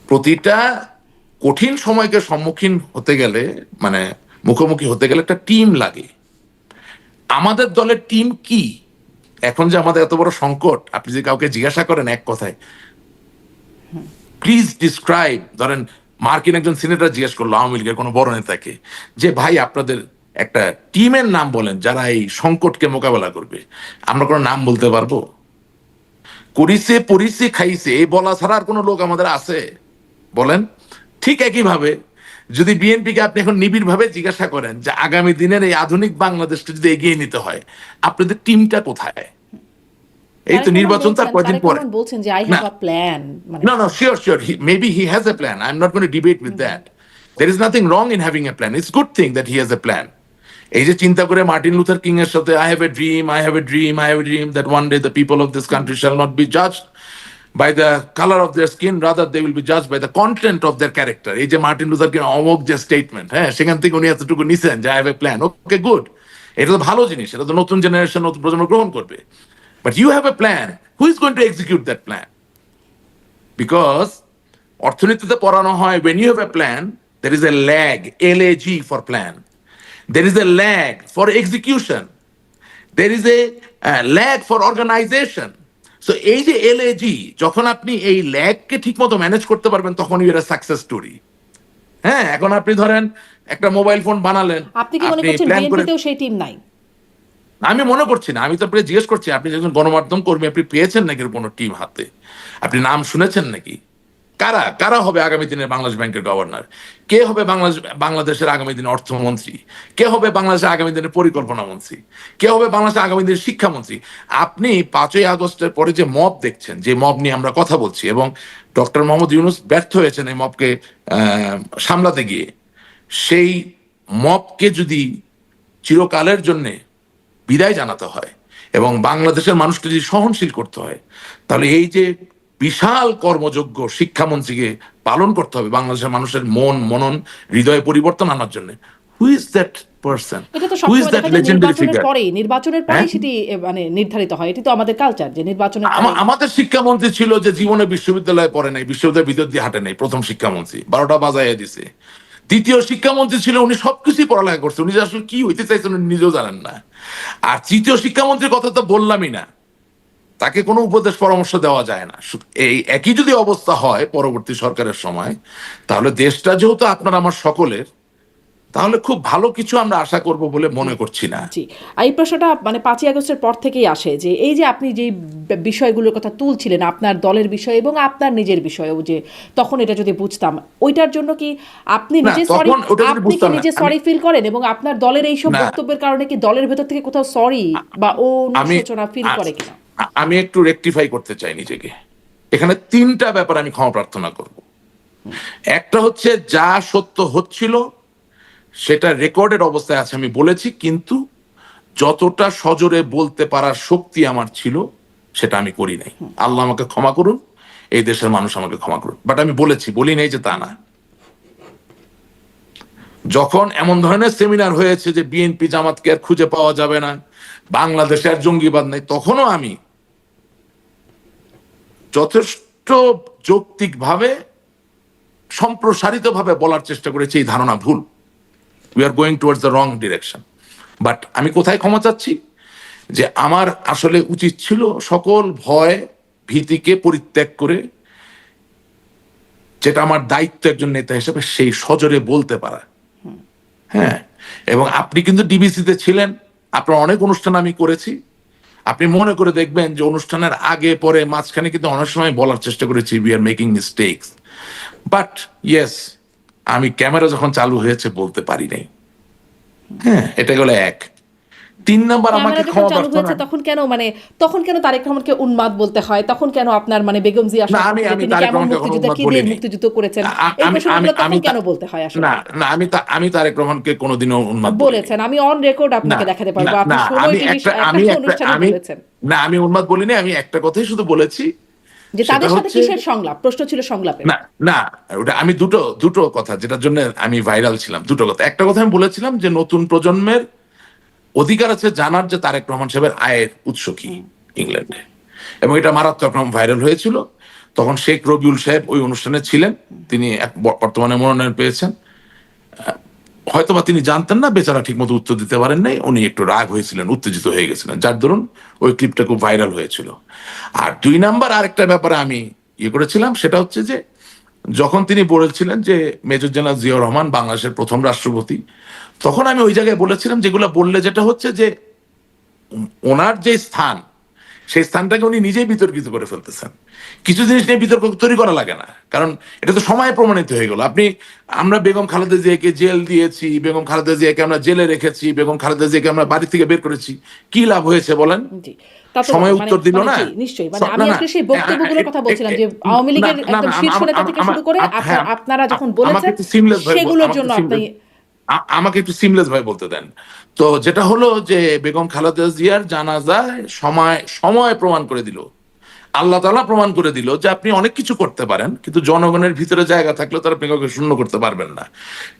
প্রতিটা কঠিন সময়কে সম্মুখীন হতে গেলে, মানে মুখোমুখি হতে গেলে একটা টিম লাগে। আমাদের দলের টিম কি? এখন যে আমাদের এত বড় সংকট, আপনি যে কাউকে জিজ্ঞাসা করেন এক কথায়, প্লিজ ডিসক্রাইব, ধরেন মার্কিন একজন সিনেটর জিজ্ঞেস করলো আওয়ামী লীগের কোনো বড় নেতাকে যে ভাই আপনাদের একটা টিমের নাম বলেন যারা এই সংকটকে মোকাবেলা করবে, আমরা কোনো নাম বলতে পারবো? করিছে পরিছে খাইছে এই বলা ছাড়া আর কোনো লোক আমাদের আছে বলেন? ঠিক একইভাবে যদি বিএনপিকে আপনি এখন নিবিড় ভাবে জিজ্ঞাসা করেন যে আগামী দিনের এই আধুনিক বাংলাদেশকে যদি এগিয়ে নিতে হয়, আপনাদের টিমটা কোথায়? এই তো নির্বাচন তার কয়েকদিন পরে। বলছেন যে I have a plan, No, sure. Maybe he has a plan. I'm not going to debate with that. There is nothing wrong in having a plan. It's a good thing that he has a plan. এই যে চিন্তা করে মার্টিন লুথার কিং এর সাথে I have a dream that one day the people of this country shall not be judged by the color of their skin, rather they will be judged by the content of their character. এই যে মার্টিন লুথার কিং অমোক যে স্টেটমেন্ট, হ্যাঁ, সেখান থেকে উনি এতটুকু নিছেন যে I have a plan. Okay, good, এটা তো ভালো জিনিস, এটা তো নতুন জেনারেশন, নতুন প্রজন্ম গ্রহণ করবে। But you have a plan, who is going to execute that plan? Because অর্থনীতিতে পড়ানো হয়, when you have a plan there is a lag, LAG for plan, there is a lag for execution, there is a lag for organization. So এই যে LAG, যখন আপনি এই ল্যাগকে ঠিক মতো ম্যানেজ করতে পারবেন তখন you are a success story. হ্যাঁ, এখন আপনি ধরেন একটা মোবাইল ফোন বানালেন, আপনি কি মনে করছেন বিএনপিতেও সেই টিম নাই? আমি মনে করছি না, আমি তো আপনাকে জিজ্ঞেস করছি, আপনি যখন গণমাধ্যম কর্মী, আপনি পেয়েছেন নাকি কোনো টিম হাতে? আপনি নাম শুনেছেন নাকি? কারা কারা হবে আগামী দিনের বাংলাদেশ ব্যাংকের গভর্নর? কে হবে বাংলাদেশের আগামী দিনের অর্থমন্ত্রী? কে হবে বাংলাদেশের আগামী দিনের পরিকল্পনা মন্ত্রী? কে হবে বাংলাদেশের আগামী দিনের শিক্ষামন্ত্রী? আপনি 5ই আগস্টের পরে যে মব দেখছেন, যে মব নিয়ে আমরা কথা বলছি, এবং ডক্টর মোহাম্মদ ইউনূস ব্যর্থ হয়েছেন এই মবকে সামলাতে গিয়ে, সেই মবকে যদি চিরকালের জন্যে বিদায় জানাতে হয় এবং বাংলাদেশের মানুষকে যদি সহনশীল করতে হয়, তাহলে এই যে বিশাল কর্মযোগ্য শিক্ষামন্ত্রীকে পালন করতে হবে বাংলাদেশের মানুষের মনন, হৃদয়ে পরিবর্তন আনার জন্য। Who is that person? এটা তো who is that legendary figure? নির্বাচনের পরেই সেটি মানে নির্ধারিত হয়। এটি তো আমাদের কালচার যে নির্বাচনের আমাদের শিক্ষামন্ত্রী ছিল যে জীবনে বিশ্ববিদ্যালয়ে পড়ে নাই, বিশ্ববিদ্যালয়ের ভিতর দিয়ে হাঁটে নাই, প্রথম শিক্ষামন্ত্রী, 12টা বাজাইয়া দিছে। দ্বিতীয় শিক্ষামন্ত্রী ছিল উনি সবকিছুই পড়ালেখা করছে, উনি যে আসলে কি হইতে চাইছেন উনি নিজেও জানেন না। আর তৃতীয় শিক্ষামন্ত্রীর কথা তো বললামই না, তাকে কোনো উপদেশ পরামর্শ দেওয়া যায় না। এই একই যদি অবস্থা হয় পরবর্তী সরকারের সময়, তাহলে দেশটা যেহেতু আপনার আমার সকলের, তাহলে খুব ভালো কিছু আমরা আশা করব বলে মনে করছি না। জি, এই প্রশ্নটা মানে 5ই আগস্টের পর থেকেই আসে যে এই যে আপনি যে বিষয়গুলোর কথা তুলছিলেন, আপনার দলের বিষয় এবং আপনার নিজের বিষয়ও, যে তখন এটা যদি বুঝতাম, ওইটার জন্য কি আপনি নিজে সরি ফিল করেন এবং আপনার দলের এইসব বক্তব্যের কারণে কি দলের ভেতর থেকে কোথাও সরি বা অনুশোচনা ফিল করে কিনা? আমি একটু রেকটিফাই করতে চাই নিজেকে। এখানে 3টা ব্যাপার আমি ক্ষমা প্রার্থনা করব। একটা হচ্ছে যা সত্য হচ্ছিল সেটা রেকর্ডেড অবস্থায় আছে, আমি বলেছি, কিন্তু যতটা সজোরে বলতে পারার শক্তি আমার ছিল সেটা আমি করি নাই। আল্লাহ আমাকে ক্ষমা করুন, এই দেশের মানুষ আমাকে ক্ষমা করুন, বাট আমি বলেছি, বলি নাই যে তা না। যখন এমন ধরনের সেমিনার হয়েছে যে বিএনপি জামাতকে আর খুঁজে পাওয়া যাবে না, বাংলাদেশে আর জঙ্গিবাদ নেই, তখনও আমি যথেষ্ট যৌক্তিকভাবে, সম্প্রসারিতভাবে বলার চেষ্টা করেছি এই ধারণা ভুল, we are going towards the wrong direction. But আমি কোথায় ক্ষমা চাচ্ছি? যে আমার আসলে উচিত ছিল সকল ভয় ভীতিকে পরিত্যাগ করে, যেটা আমার দায়িত্ব একজন নেতা হিসেবে, সেই সজোরে বলতে পারা। হ্যাঁ, এবং আপনি কিন্তু ডিবিসিতে ছিলেন, আপনার অনেক অনুষ্ঠান আমি করেছি, আপনি মনে করে দেখবেন যে অনুষ্ঠানের আগে পরে মাঝখানে কিন্তু অনেক সময় বলার চেষ্টা করেছি we are making mistakes, but yes, আমি ক্যামেরা যখন চালু হয়েছে বলতে পারি নাই। হ্যাঁ, এটা গেল 1। 3 নাম্বার, আমাকে ক্ষমা প্রার্থনা। তখন কেন তারেক রহমানকে উন্মাদ বলতে হয়? তখন কেন আপনার মানে বেগম জিয়া মুক্তিযুদ্ধ করেছেন, এই প্রশ্নগুলো তখন কেন বলতে হয় আসলে? না, আমি তারেক রহমানকে কোনোদিনও উন্মাদ বলেছেন, আমি অন রেকর্ড আপনাকে দেখাতে পারবো, আপনি 16 অনুষ্ঠানে বলেছেন। না, আমি উন্মাদ বলিনি, আমি একটা কথাই শুধু বলেছি যে তাদের সাথে কিসের সংলাপ, প্রশ্ন ছিল সংলাপে। না, ওটা আমি দুটো কথা যেটার জন্য আমি ভাইরাল ছিলাম, দুটো কথা। একটা কথা আমি বলেছিলাম যে নতুন প্রজন্মের অধিকার আছে জানার যে তারেক রহমান সাহেবের আয়ের উৎস কি ইংল্যান্ডে, এবং এটা মারাত্মক রকম ভাইরাল হয়েছিল। তখন শেখ রবিউল সাহেব ওই অনুষ্ঠানে ছিলেন, তিনি বর্তমানে মনোনয়ন পেয়েছেন, হয়তোবা তিনি জানতেন না, বেচারা ঠিক মতো উত্তর দিতে পারেন নাই, উনি একটু রাগ হয়েছিলেন, উত্তেজিত হয়ে গেছিলেন, যার দরুন ওই ক্লিপটা খুব ভাইরাল হয়েছিল। আর 2 নাম্বার আরেকটা ব্যাপারে আমি করেছিলাম, সেটা হচ্ছে যে যখন তিনি বলেছিলেন যে মেজর জেনারেল জিয়াউর রহমান বাংলাদেশের প্রথম রাষ্ট্রপতি, তখন আমি ওই জায়গায় বলেছিলাম যেগুলো বললে যেটা হচ্ছে যে ওনার যে স্থান, সেই স্থানটাকে উনি নিজেই বিতর্কিত করে ফেলতেছেন। কিছু জিনিস নিয়ে বিতর্ক তৈরি করা লাগে না, কারণ এটা তো সময় প্রমাণিত হয়ে গেল। আমরা বেগম খালেদা জিয়াকে জেল দিয়েছি, বেগম খালেদা জিয়াকে আমরা জেলে রেখেছি, বেগম খালেদা জিয়াকে আমরা বাড়ি থেকে বের করেছি, কি লাভ হয়েছে বলেন? সময় উত্তর দিল না। নিশ্চয়ই, মানে আমি আসলে সেই বক্তব্যগুলোর কথা বলছিলাম যে আওয়ামী লীগের একদম শীর্ষ নেতা থেকে শুরু করে আপনারা যখন বলেছেন সেগুলোর জন্য আমাকে একটু সিমলেস ভাবে বলতে দেন। তো যেটা হলো যে বেগম খালেদা জিয়ার জানাজায় সময় প্রমাণ করে দিল আল্লাহ তাআলা প্রমাণ করে দিল যে আপনি অনেক কিছু করতে পারেন, কিন্তু জনগণের ভিতরে জায়গা থাকলে তারা আপনি কাউকে শূন্য করতে পারবেন না।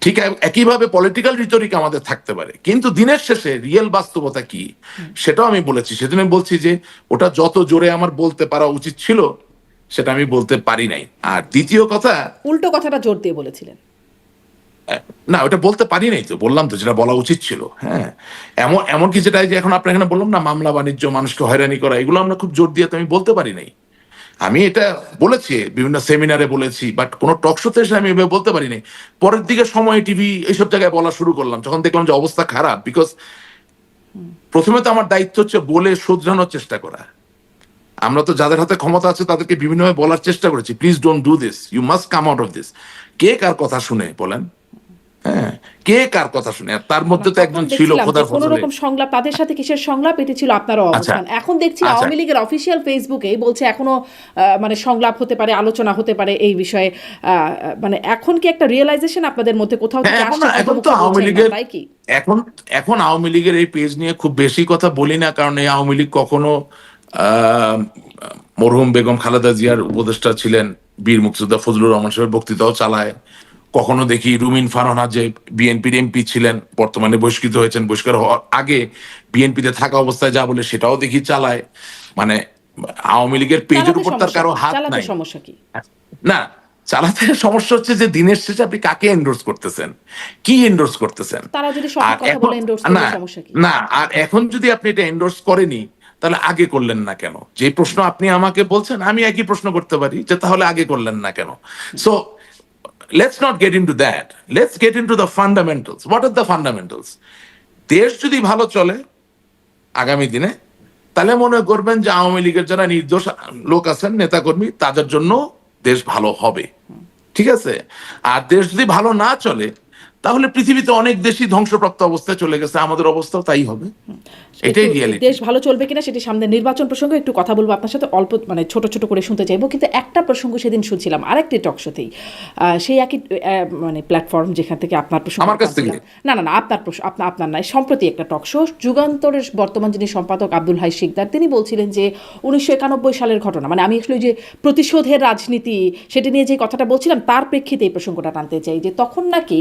ঠিক একইভাবে পলিটিক্যাল রিটরিক আমাদের থাকতে পারে, কিন্তু দিনের শেষে রিয়েল বাস্তবতা কি সেটাও আমি বলেছি। সেদিন আমি বলছি যে ওটা যত জোরে আমার বলতে পারা উচিত ছিল সেটা আমি বলতে পারি নাই। আর দ্বিতীয় কথা, উল্টো কথাটা জোর দিয়ে বলেছিলেন। না ওটা বলতে পারি নাই, তো বললাম তো যেটা বলা উচিত ছিল। হ্যাঁ, এমনকি যেটা এই যে এখন আপনার এখানে বললাম না, মামলা বাণিজ্য, মানুষকে হয়রানি করা, এগুলো আমরা খুব জোর দিয়ে তো আমি বলতে পারি নাই। আমি এটা বলেছি, বিভিন্ন সেমিনারে বলেছি, বাট কোনো টক শোতে এসে আমি এভাবে বলতে পারি নাই। পরের দিকে সময়, টিভি, এইসব জায়গায় বলা শুরু করলাম যখন দেখলাম যে অবস্থা খারাপ। বিকজ প্রথমে তো আমার দায়িত্ব হচ্ছে বলে শোধরানোর চেষ্টা করা। আমরা তো যাদের হাতে ক্ষমতা আছে তাদেরকে বিভিন্নভাবে বলার চেষ্টা করেছি, please don't do this, you must come out of this. কে কার কথা শুনে বলেন? হ্যাঁ, কে কার কথা শুনে? আর তার মধ্যে তো একজন ছিল খোদার কোন ফজলে। রকম সংলাপ, তাদের সাথে কিসের সংলাপ, এটি ছিল আপনারও আচ্ছা অবস্থান। এখন দেখছি আচ্ছা, আওয়ামী লীগের অফিসিয়াল ফেসবুকে বলছে এখনো মানে সংলাপ হতে পারে, আলোচনা হতে পারে এই বিষয়ে। মানে এখন কি একটা রিয়েলাইজেশন আপনাদের মধ্যে কোথাও থেকে হ্যাঁ, আসছে? এখন তো আওয়ামী লীগের, তাই কি এখন এখন আওয়ামী লীগের এই পেজ নিয়ে খুব বেশি কথা বলি না, কারণ এই আওয়ামী লীগ কখনো আহ, মরহুম বেগম খালেদা জিয়ার উপদেষ্টা ছিলেন, বীর মুক্তিযোদ্ধা ফজলুর রহমান সাহেবের বক্তৃতাও চালায়। কখনো দেখি রুমিন ফারহানা, যে বিএনপির এমপি ছিলেন, বর্তমানে বহিষ্কৃত হয়েছেন, বহিষ্কার হওয়ার আগে বিএনপিতে থাকা অবস্থায় যা বলে সেটাও দেখি চালায়। মানে আওয়ামী লীগের পেজের উপর তার কারো হাত চালাতে নাই। সমস্যা কি? না, চালাতে সমস্যা হচ্ছে যে দিনের শেষে আপনি কাকে এন্ডোর্স করতেছেন, কি এন্ডোর্স করতেছেন। তারা যদি সঠিক আর কথা এখন বলে এন্ডোর্স করলে না, সমস্যা কি? না, আর এখন যদি আপনি এটা এন্ডোর্স করেনি, তাহলে আগে করলেন না কেন? যে প্রশ্ন আপনি আমাকে বলছেন আমি একই প্রশ্ন করতে পারি, যে তাহলে আগে করলেন না কেন? So let's not get into that, let's get into the fundamentals. What are the fundamentals? দেশ যদি ভালো চলে আগামী দিনে, তাহলে মনে করবেন যে আওয়ামী লীগের যারা নির্দোষ লোক আছেন, নেতাকর্মী, তাদের জন্য দেশ ভালো হবে। ঠিক আছে? আর দেশ যদি ভালো না চলে, তাহলে পৃথিবীতে অনেক দেশই ধ্বংসপ্রাপ্ত অবস্থায় চলে গেছে, আমাদের অবস্থাও তাই হবে। এটাই রিয়ালিটি। দেশ ভালো চলবে কিনা সেটি সামনে নির্বাচন প্রসঙ্গে একটু কথা বলবো আপনার সাথে, অল্প মানে ছোট ছোট করে শুনতে চাইবো। কিন্তু একটা প্রসঙ্গ সেদিন শুনছিলাম আরেকটি টক শোতেই, সেই একই মানে প্ল্যাটফর্ম যেখান থেকে আপনার প্রসঙ্গ, আমার কাছ থেকে? না না না, আপনার নয়, সম্প্রতি একটা টক শো, যুগান্তরের বর্তমান যিনি সম্পাদক আব্দুল হাই শিকদার, তিনি বলছিলেন যে 1991 সালের ঘটনা, মানে আমি আসলে যে প্রতিশোধের রাজনীতি সেটি নিয়ে যে কথাটা বলছিলাম তার প্রেক্ষিতে এই প্রসঙ্গটা টানতে চাই, যে তখন নাকি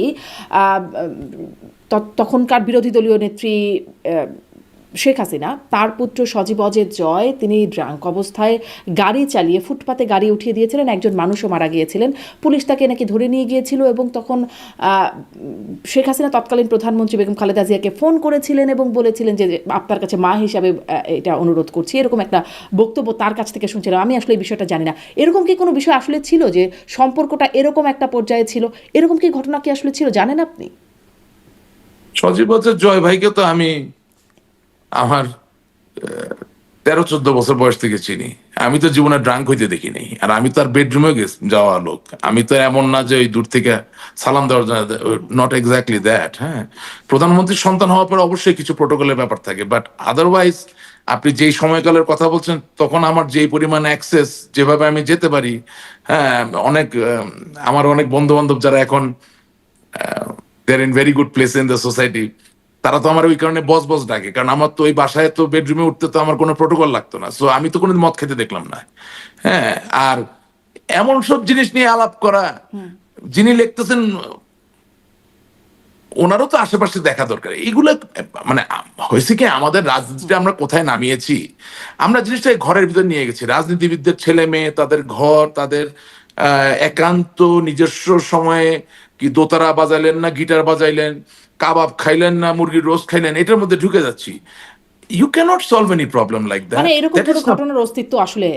তখনকার বিরোধী দলীয় নেত্রী শেখ হাসিনা, তার পুত্র সজীব অজেদ জয়, তিনি ড্রাঙ্ক অবস্থায় গাড়ি চালিয়ে ফুটপাতে গাড়ি উঠিয়ে দিয়েছিলেন, একজন মানুষও মারা গিয়েছিলেন, পুলিশ তাকে নাকি ধরে নিয়ে গিয়েছিল। এবং তখন শেখ হাসিনা তৎকালীন প্রধানমন্ত্রী বেগম খালেদা জিয়াকে ফোন করেছিলেন এবং বলেছিলেন যে আপনার কাছে মা হিসাবে এটা অনুরোধ করছি, এরকম একটা বক্তব্য তার কাছ থেকে শুনছিলাম। আমি আসলে এই বিষয়টা জানি না, এরকম কি কোনো বিষয় আসলে ছিল যে সম্পর্কটা এরকম একটা পর্যায়ে ছিল? এরকম কি ঘটনা কি আসলে ছিল, জানেন আপনি? সজীব অজেদ জয় ভাইকে তো আমি আমার 13-14 বছর বয়স থেকে চিনি। আমি তো জীবনে ড্রাঙ্ক হইতে দেখি নাই, আর আমি তো আর বেডরুমে যাওয়া লোক। আমি তো এমন না যে ওই দূর থেকে সালাম দেওয়ার জন্য, নট এক্স্যাক্টলি দ্যাট। হ্যাঁ, প্রধানমন্ত্রীর সন্তান হওয়ার পর অবশ্যই কিছু প্রোটোকলের ব্যাপার থাকে, বাট আদারওয়াইজ আপনি যেই সময়কালের কথা বলছেন, তখন আমার যেই পরিমাণ অ্যাক্সেস, যেভাবে আমি যেতে পারি, হ্যাঁ, অনেক আমার অনেক বন্ধু বান্ধব যারা এখন they are in very good place in the society, তারা তো আমার ওই কারণে বস বস ডাকে, কারণ আমার তো ওই বাসায় তো বেডরুমে উঠতে তো আমার কোনো প্রোটোকল লাগতো না। সো আমি তো কোনোদিন মদ খেতে দেখলাম না। হ্যাঁ, আর এমন সব জিনিস নিয়ে আলাপ করা, যিনি লিখতেছেন ওনারও তো আশেপাশে দেখা দরকার। এইগুলো মানে হয়েছে কি, আমাদের রাজনীতিটা আমরা কোথায় নামিয়েছি, আমরা জিনিসটা ঘরের ভিতর নিয়ে গেছি। রাজনীতিবিদদের ছেলে মেয়ে, তাদের ঘর, তাদের একান্ত নিজস্ব সময়ে কি দোতারা বাজাইলেন না গিটার বাজাইলেন, কাবাব খাইলেন না মুরগির রোস্ট খাইলেন, এটার মধ্যে ঢুকে যাচ্ছি। You cannot solve any problem like that. মানে এরকম কোনো ঘটনার অস্তিত্ব আসলে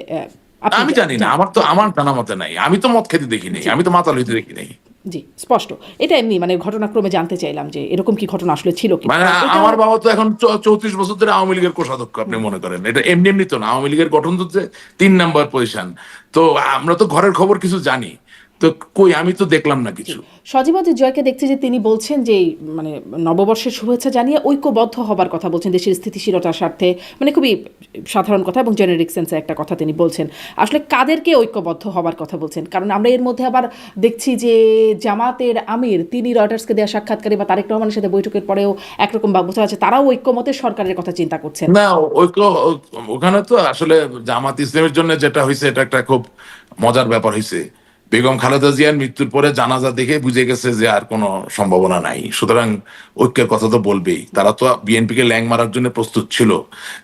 আমি জানি না, আমার জানা মতে নাই। আমি তো মদ খেতে দেখি নাই, আমি তো মাতাল হইতে দেখি নাই। জি, স্পষ্ট। এটা এমনি মানে ঘটনাক্রমে জানতে চাইলাম যে এরকম কি ঘটনা আসলে ছিল কি। মানে আমার বাবা তো এখন 34 বছর ধরে আওয়ামী লীগের কোষাধ্যক্ষ, আপনি মনে করেন এটা এমনি এমনি তো না। আওয়ামী লীগের গঠন তো 3 নাম্বার পজিশন। তো আমরা তো ঘরের খবর কিছু জানি। তো কই, আমি তো দেখলাম না কিছু। সজীবদের জয়কে দেখছি যে তিনি বলছেন যে মানে নববর্ষের শুভেচ্ছা জানিয়ে ঐক্যবদ্ধ হবার কথা বলছেন দেশের স্থিতিশীলতার স্বার্থে, মানে খুবই সাধারণ কথা এবং জেনারিক সেন্সে একটা কথা তিনি বলছেন। আসলে কাদেরকে ঐক্যবদ্ধ হবার কথা বলছেন? কারণ আমরা এর মধ্যে আবার দেখছি যে জামাতের আমির তিনি রয়টার্সকে দেওয়া সাক্ষাৎকারে বা তারেক রহমানের সাথে বৈঠকের পরেও একরকম বোঝা যাচ্ছে তারাও ঐক্যমতে সরকারের কথা চিন্তা করছেন। না, ঐক্য ওখানে তো আসলে জামাত ইসলামের জন্য যেটা হয়েছে এটা একটা খুব মজার ব্যাপার হয়েছে। বেগম খালেদা জিয়ার মৃত্যুর পরে জানাজা দেখে বুঝে গেছে যে আর কোনো সম্ভাবনা নাই, সুতরাং ঐক্যের কথা তো বলবেই। তারা তো বিএনপিকে ল্যাং মারার জন্য প্রস্তুত ছিল।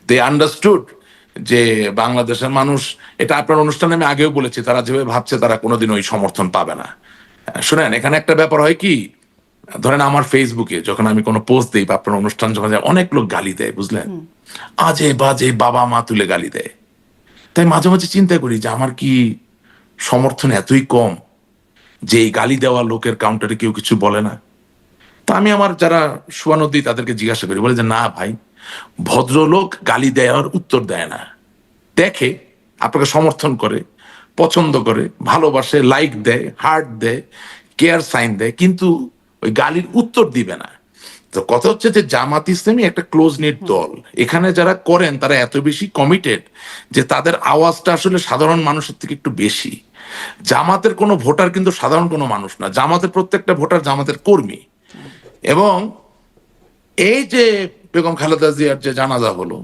দে আন্ডারস্টুড যে বাংলাদেশের মানুষ, এটা আপনার অনুষ্ঠানে আমি আগেও বলেছি, তারা যেভাবে ভাবছে তারা কোনোদিন ওই সমর্থন পাবে না। শুনেন, এখানে একটা ব্যাপার হয় কি, ধরেন আমার ফেসবুকে যখন আমি কোনো পোস্ট দিই বা আপনার অনুষ্ঠান যখন যায়, অনেক লোক গালি দেয়, বুঝলেন, আজে বাজে বাবা মা তুলে গালি দেয়। তাই মাঝে মাঝে চিন্তা করি যে আমার কি সমর্থন এতই কম যে এই গালি দেওয়া লোকের কাউন্টারে কেউ কিছু বলে না। তা আমি আমার যারা শুভানুদ্দি তাদেরকে জিজ্ঞাসা করি, বলে যে না ভাই, ভদ্রলোক গালি দেওয়ার উত্তর দেয় না, দেখে, আপনাকে সমর্থন করে, পছন্দ করে, ভালোবাসে, লাইক দেয়, হার্ট দেয়, কেয়ার সাইন দেয়, কিন্তু ওই গালির উত্তর দিবে না। তো কথা হচ্ছে যে জামাত ইসলামী একটা ক্লোজ নিট দল, এখানে যারা করেন তারা এত বেশি কমিটেড যে তাদের আওয়াজটা আসলে সাধারণ মানুষের থেকে একটু বেশি। জামাতের কোনো ভোটার কিন্তু সাধারণ কোনো মানুষ না, জামাতের প্রত্যেকটা ভোটার জামাতের কর্মী। এবং এই যে বেগম খালেদা জিয়ার যে জানাজা হলো,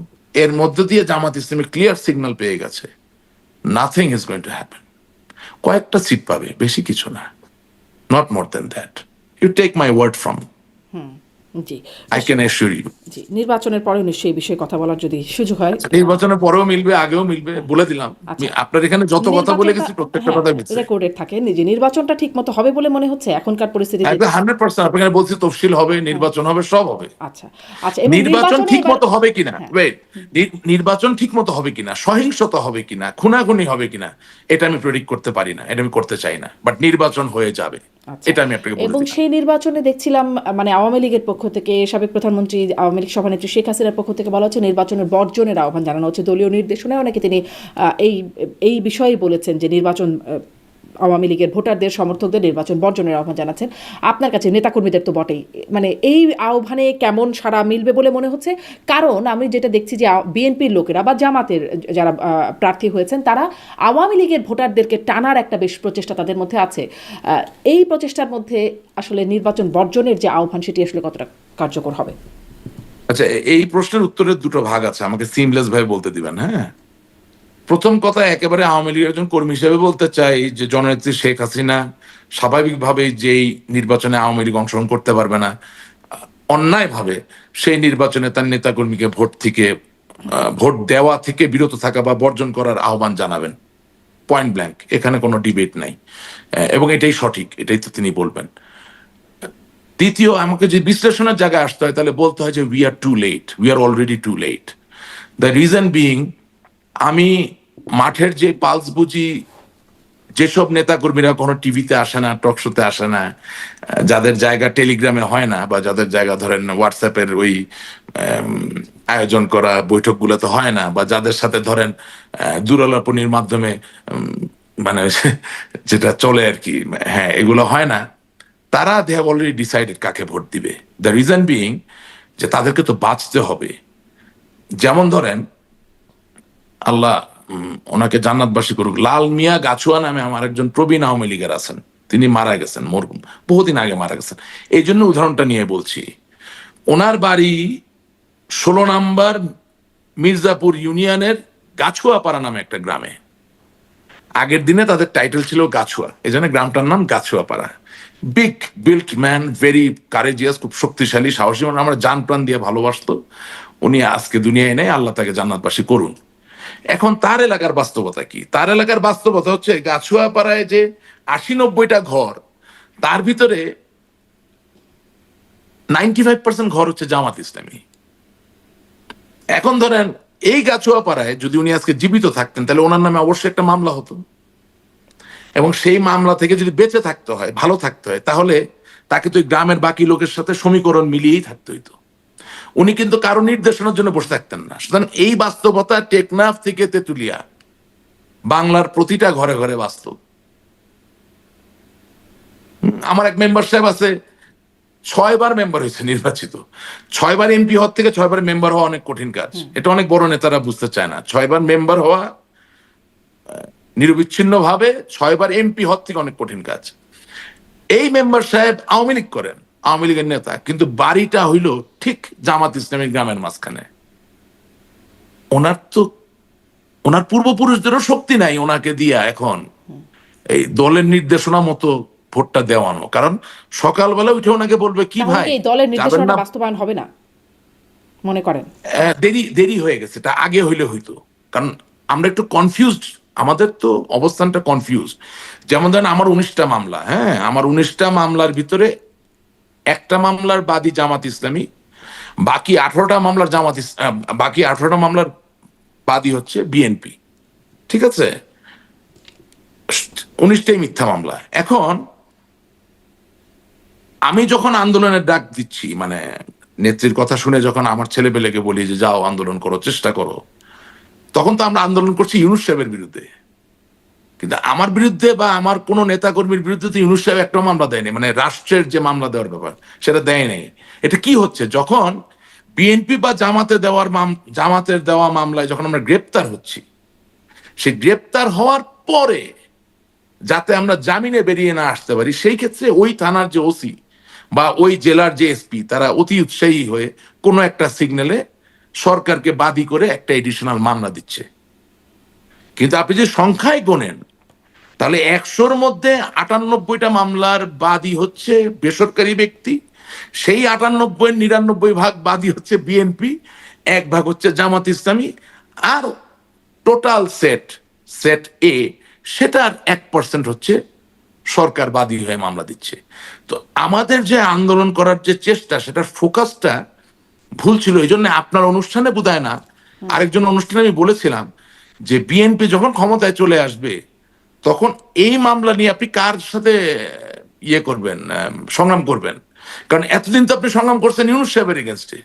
এর মধ্য দিয়ে জামাত ইসলামী ক্লিয়ার সিগন্যাল পেয়ে গেছে, nothing is going to happen. কয়েকটা সিট পাবে, বেশি কিছু না, not more than that. You take my word from, জি আই ক্যান অ্যাসিওর ইউ। জি, নির্বাচনের পরেও নিশ্চয়ই এই বিষয়ে কথা বলার যদি সুযোগ হয়। নির্বাচনের পরেও মিলবে, আগেও মিলবে, বলে দিলাম। আচ্ছা। আপনার এখানে যত কথা বলে গেছি নির্বাচনটা, প্রত্যেকটা হ্যাঁ, কথা মিলছে। রেকর্ডেড থাকে যে নির্বাচনটা ঠিক মতো হবে বলে মনে হচ্ছে এখনকার পরিস্থিতিতে। 100% আপনাকে বলছি, তফসিল হবে, নির্বাচন হবে, সব হবে। আচ্ছা আচ্ছা, এবং নির্বাচন নির্বাচনে ঠিক এবার মতো হবে কিনা, হ্যাঁ, ওয়েট, নির্বাচন ঠিক মতো হবে কিনা, সহিংসতা হবে কিনা, খুনাখুনি হবে কিনা, এটা আমি প্রেডিক্ট করতে পারি না, এটা আমি করতে চাই না, বাট নির্বাচন হয়ে যাবে, আচ্ছা। এটা আমি আপনাকে বলে এবং দিলাম। সেই নির্বাচনে দেখছিলাম মানে আওয়ামী লীগের পক্ষ থেকে সাবেক প্রধানমন্ত্রী আওয়ামী লীগ সভানেত্রী শেখ হাসিনার পক্ষ থেকে বলা হচ্ছে নির্বাচনের বর্জনের আহ্বান জানানো হচ্ছে। দলীয় নির্দেশনায় নাকি তিনি এই এই বিষয়ে বলেছেন যে নির্বাচন আওয়ামী লীগের ভোটারদের সমর্থকদের নির্বাচন বর্জনের আহ্বান জানাচ্ছেন। আপনার কাছে নেতাকর্মীদের তো বটেই, মানে এই আহ্বানে কেমন সাড়া মিলবে বলে মনে হচ্ছে? কারণ আমি যেটা দেখছি যে বিএনপির লোকেরা বা জামাতের যারা প্রার্থী হয়েছেন তারা আওয়ামী লীগের ভোটারদেরকে টানার একটা বেশ প্রচেষ্টা তাদের মধ্যে আছে। এই প্রচেষ্টার মধ্যে আসলে নির্বাচন বর্জনের যে আহ্বান সেটি আসলে কতটা কার্যকর হবে? আচ্ছা, এই প্রশ্নের উত্তরের দুটো ভাগ আছে, আমাকে সিমলেস ভাবে বলতে দিবেন। হ্যাঁ, প্রথম কথা, একেবারে আওয়ামী লীগের একজন কর্মী হিসেবে বলতে চাই যে জননেত্রী শেখ হাসিনা স্বাভাবিকভাবে যেই নির্বাচনে আওয়ামী লীগ অংশগ্রহণ করতে পারবে না, অন্যায়ভাবে সেই নির্বাচনে তার নেতাকর্মীকে ভোট দেওয়া থেকে বিরত থাকা বা বর্জন করার আহ্বান জানাবেন, পয়েন্ট ব্ল্যাঙ্ক, এখানে কোনো ডিবেট নাই। এবং এটাই সঠিক, এটাই তো তিনি বলবেন। দ্বিতীয়, আমাকে যে বিশ্লেষণের জায়গায় আসতে হয় তাহলে বলতে হয় যে we are too late, we are already too late. The reason being, আমি মাঠের যে পালস বুঝি, যেসব নেতাকর্মীরা কোনো টিভিতে আসে না, টক শোতে আসে না, যাদের জায়গা টেলিগ্রামে হয় না, বা যাদের জায়গা ধরেন হোয়াটসঅ্যাপের ওই আয়োজন করা বৈঠকগুলোতে হয় না, বা যাদের সাথে ধরেন দূরালাপনির মাধ্যমে মানে যেটা চলে আর কি, হ্যাঁ, এগুলো হয় না, তারা দে হ্যাভ অলরেডি ডিসাইডেড কাকে ভোট দিবে। দ্য রিজন বিং যে তাদেরকে তো বাঁচতে হবে। যেমন ধরেন, আল্লাহ ওনাকে জান্নাতবাসী করুক, লাল মিয়া গাছুয়া নামে আমার একজন প্রবীণ আওয়ামী লীগের আছেন, তিনি মারা গেছেন, বহুদিন আগে মারা গেছেন, এই জন্য উদাহরণটা নিয়ে বলছি। ওনার বাড়ি 16 নম্বর মির্জাপুর ইউনিয়নের গাছুয়াপাড়া নামে একটা গ্রামে। আগের দিনে তাদের টাইটেল ছিল গাছুয়া, এই জন্য গ্রামটার নাম Gachhuapara. Big built man, very courageous, খুব শক্তিশালী, সাহসী, মানে আমরা জান প্রাণ দিয়ে ভালোবাসতো। উনি আজকে দুনিয়ায় নেই, আল্লাহ তাকে জান্নাতবাসী করুন। এখন তার এলাকার বাস্তবতা কি? তার এলাকার বাস্তবতা হচ্ছে গাছুয়াপাড়ায় যে 80-90টা ঘর, তার ভিতরে 95% ঘর হচ্ছে জামাত ইসলামী। এখন ধরেন এই গাছুয়াপাড়ায় যদি উনি আজকে জীবিত থাকতেন তাহলে ওনার নামে অবশ্যই একটা মামলা হতো, এবং সেই মামলা থেকে যদি বেঁচে থাকতে হয়, ভালো থাকতে হয়, তাহলে তাকে তো গ্রামের বাকি লোকের সাথে সমীকরণ মিলিয়েই থাকতে হইতো। উনি কিন্তু কারো নির্দেশনার জন্য বসে থাকতেন না। সুতরাং এই বাস্তবতা টেকনাফ থেকে তেতুলিয়া, বাংলার প্রতিটা ঘরে ঘরে বাস্তব। আমার এক মেম্বার সাহেব আছে 6বার মেম্বার হয়েছে নির্বাচিত। 6বার এমপি হওয়ার থেকে 6বার মেম্বার হওয়া অনেক কঠিন কাজ। এটা অনেক বড় নেতারা বুঝতে চায় না। 6বার মেম্বার হওয়া নিরবিচ্ছিন্ন ভাবে 6বার এমপি হওয়ার থেকে অনেক কঠিন কাজ। এই মেম্বার সাহেব আওয়ামী লীগ করেন, আওয়ামী লীগের নেতা, কিন্তু বাড়িটা হইল ঠিক জামাত ইসলামী গ্রামের মাঝখানে। ওনার তো ওনার পূর্বপুরুষদেরও শক্তি নাই ওনাকে দিয়া এখন এই দলের নির্দেশনা মতো ভোটটা দেওয়ানো। কারণ সকালবেলা উঠে ওনাকে বলবে কি তাহলে ভাই কি এই দলের যাবেন নির্দেশনা না? বাস্তবায়ন হবে না মনে করেন? দেরি দেরি হয়ে গেছে, এটা আগে হইলে হইতো। কারণ আমরা একটু কনফিউজড, আমাদের তো অবস্থানটা কনফিউজ। যেমন ধরেন আমার 19টা মামলা, হ্যাঁ, আমার 19টা মামলার ভিতরে একটা মামলার বাদী জামাত ইসলামী, বাকি 18টা মামলার বাকি 18টা মামলার বাদী হচ্ছে বিএনপি। ঠিক আছে, 19টাই মিথ্যা মামলা। এখন আমি যখন আন্দোলনের ডাক দিচ্ছি, মানে নেত্রীর কথা শুনে যখন আমার ছেলেপেলেকে বলি যে যাও আন্দোলন করো, চেষ্টা করো, তখন তো আমরা আন্দোলন করছি ইউনূস সাহেবের বিরুদ্ধে। কিন্তু আমার বিরুদ্ধে বা আমার কোনো নেতা কর্মীর বিরুদ্ধে তো ইউনূস সাহেব একটা মামলা দেয়নি, মানে রাষ্ট্রের যে মামলা দেওয়ার ব্যাপার সেটা দেয় নাই। এটা কি হচ্ছে, যখন বিএনপি বা জামাতের দেওয়া মামলায় যখন আমরা গ্রেপ্তার হচ্ছি, সেই গ্রেপ্তার হওয়ার পরে যাতে আমরা জামিনে বেরিয়ে না আসতে পারি, সেই ক্ষেত্রে ওই থানার যে ওসি বা ওই জেলার যে এসপি তারা অতি উৎসাহী হয়ে কোনো একটা সিগন্যালে সরকারকে বাদী করে একটা এডিশনাল মামলা দিচ্ছে। কিন্তু আপনি যে সংখ্যায় গোনেন, তাহলে 100-র মধ্যে 98টা মামলার বাদী হচ্ছে বেসরকারি ব্যক্তি, সেই 98-99 ভাগ বাদী হচ্ছে বিএনপি, 1 ভাগ হচ্ছে জামাত ইসলামী, আর টোটাল সেট এ সেটার 1% হচ্ছে সরকার বাদী হয়ে মামলা দিচ্ছে। তো আমাদের যে আন্দোলন করার যে চেষ্টা, সেটার ফোকাসটা ভুল ছিল। এই জন্য আপনার অনুষ্ঠানে বোধহয় না, আরেকজন অনুষ্ঠানে আমি বলেছিলাম যে বিএনপি যখন ক্ষমতায় চলে আসবে তখন এই মামলা নিয়ে আপনি কার সাথে ইয়ে করবেন, সংগ্রাম করবেন। কারণ এতদিন তো আপনি সংগ্রাম করছেন ইউনূস সাহেবের এগেনস্টে,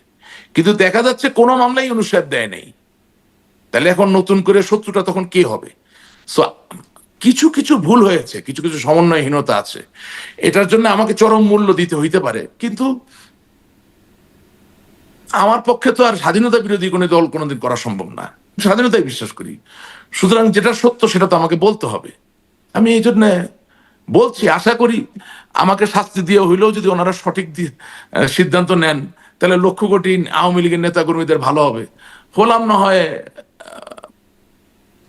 কিন্তু দেখা যাচ্ছে কোনো মামলাই ইউনূস সাহেব দেয় নেই। তাহলে এখন নতুন করে শত্রুটা তখন কে হবে? সো কিছু কিছু ভুল হয়েছে, কিছু কিছু সমন্বয়হীনতা আছে, এটার জন্য আমাকে চরম মূল্য দিতে হইতে পারে। কিন্তু আমার পক্ষে তো আর স্বাধীনতা বিরোধী কোনো দল কোনোদিন করা সম্ভব না, স্বাধীনতায় বিশ্বাস করি। সুতরাং যেটা সত্য সেটা তো আমাকে বলতে হবে। আমি এই জন্য বলছি, আশা করি আমাকে শাস্তি দিয়ে হইলেও যদি ওনারা সঠিক সিদ্ধান্ত নেন, তাহলে লক্ষ কোটি আওয়ামী লীগের নেতা কর্মীদের ভালো হবে। হলাম না হয়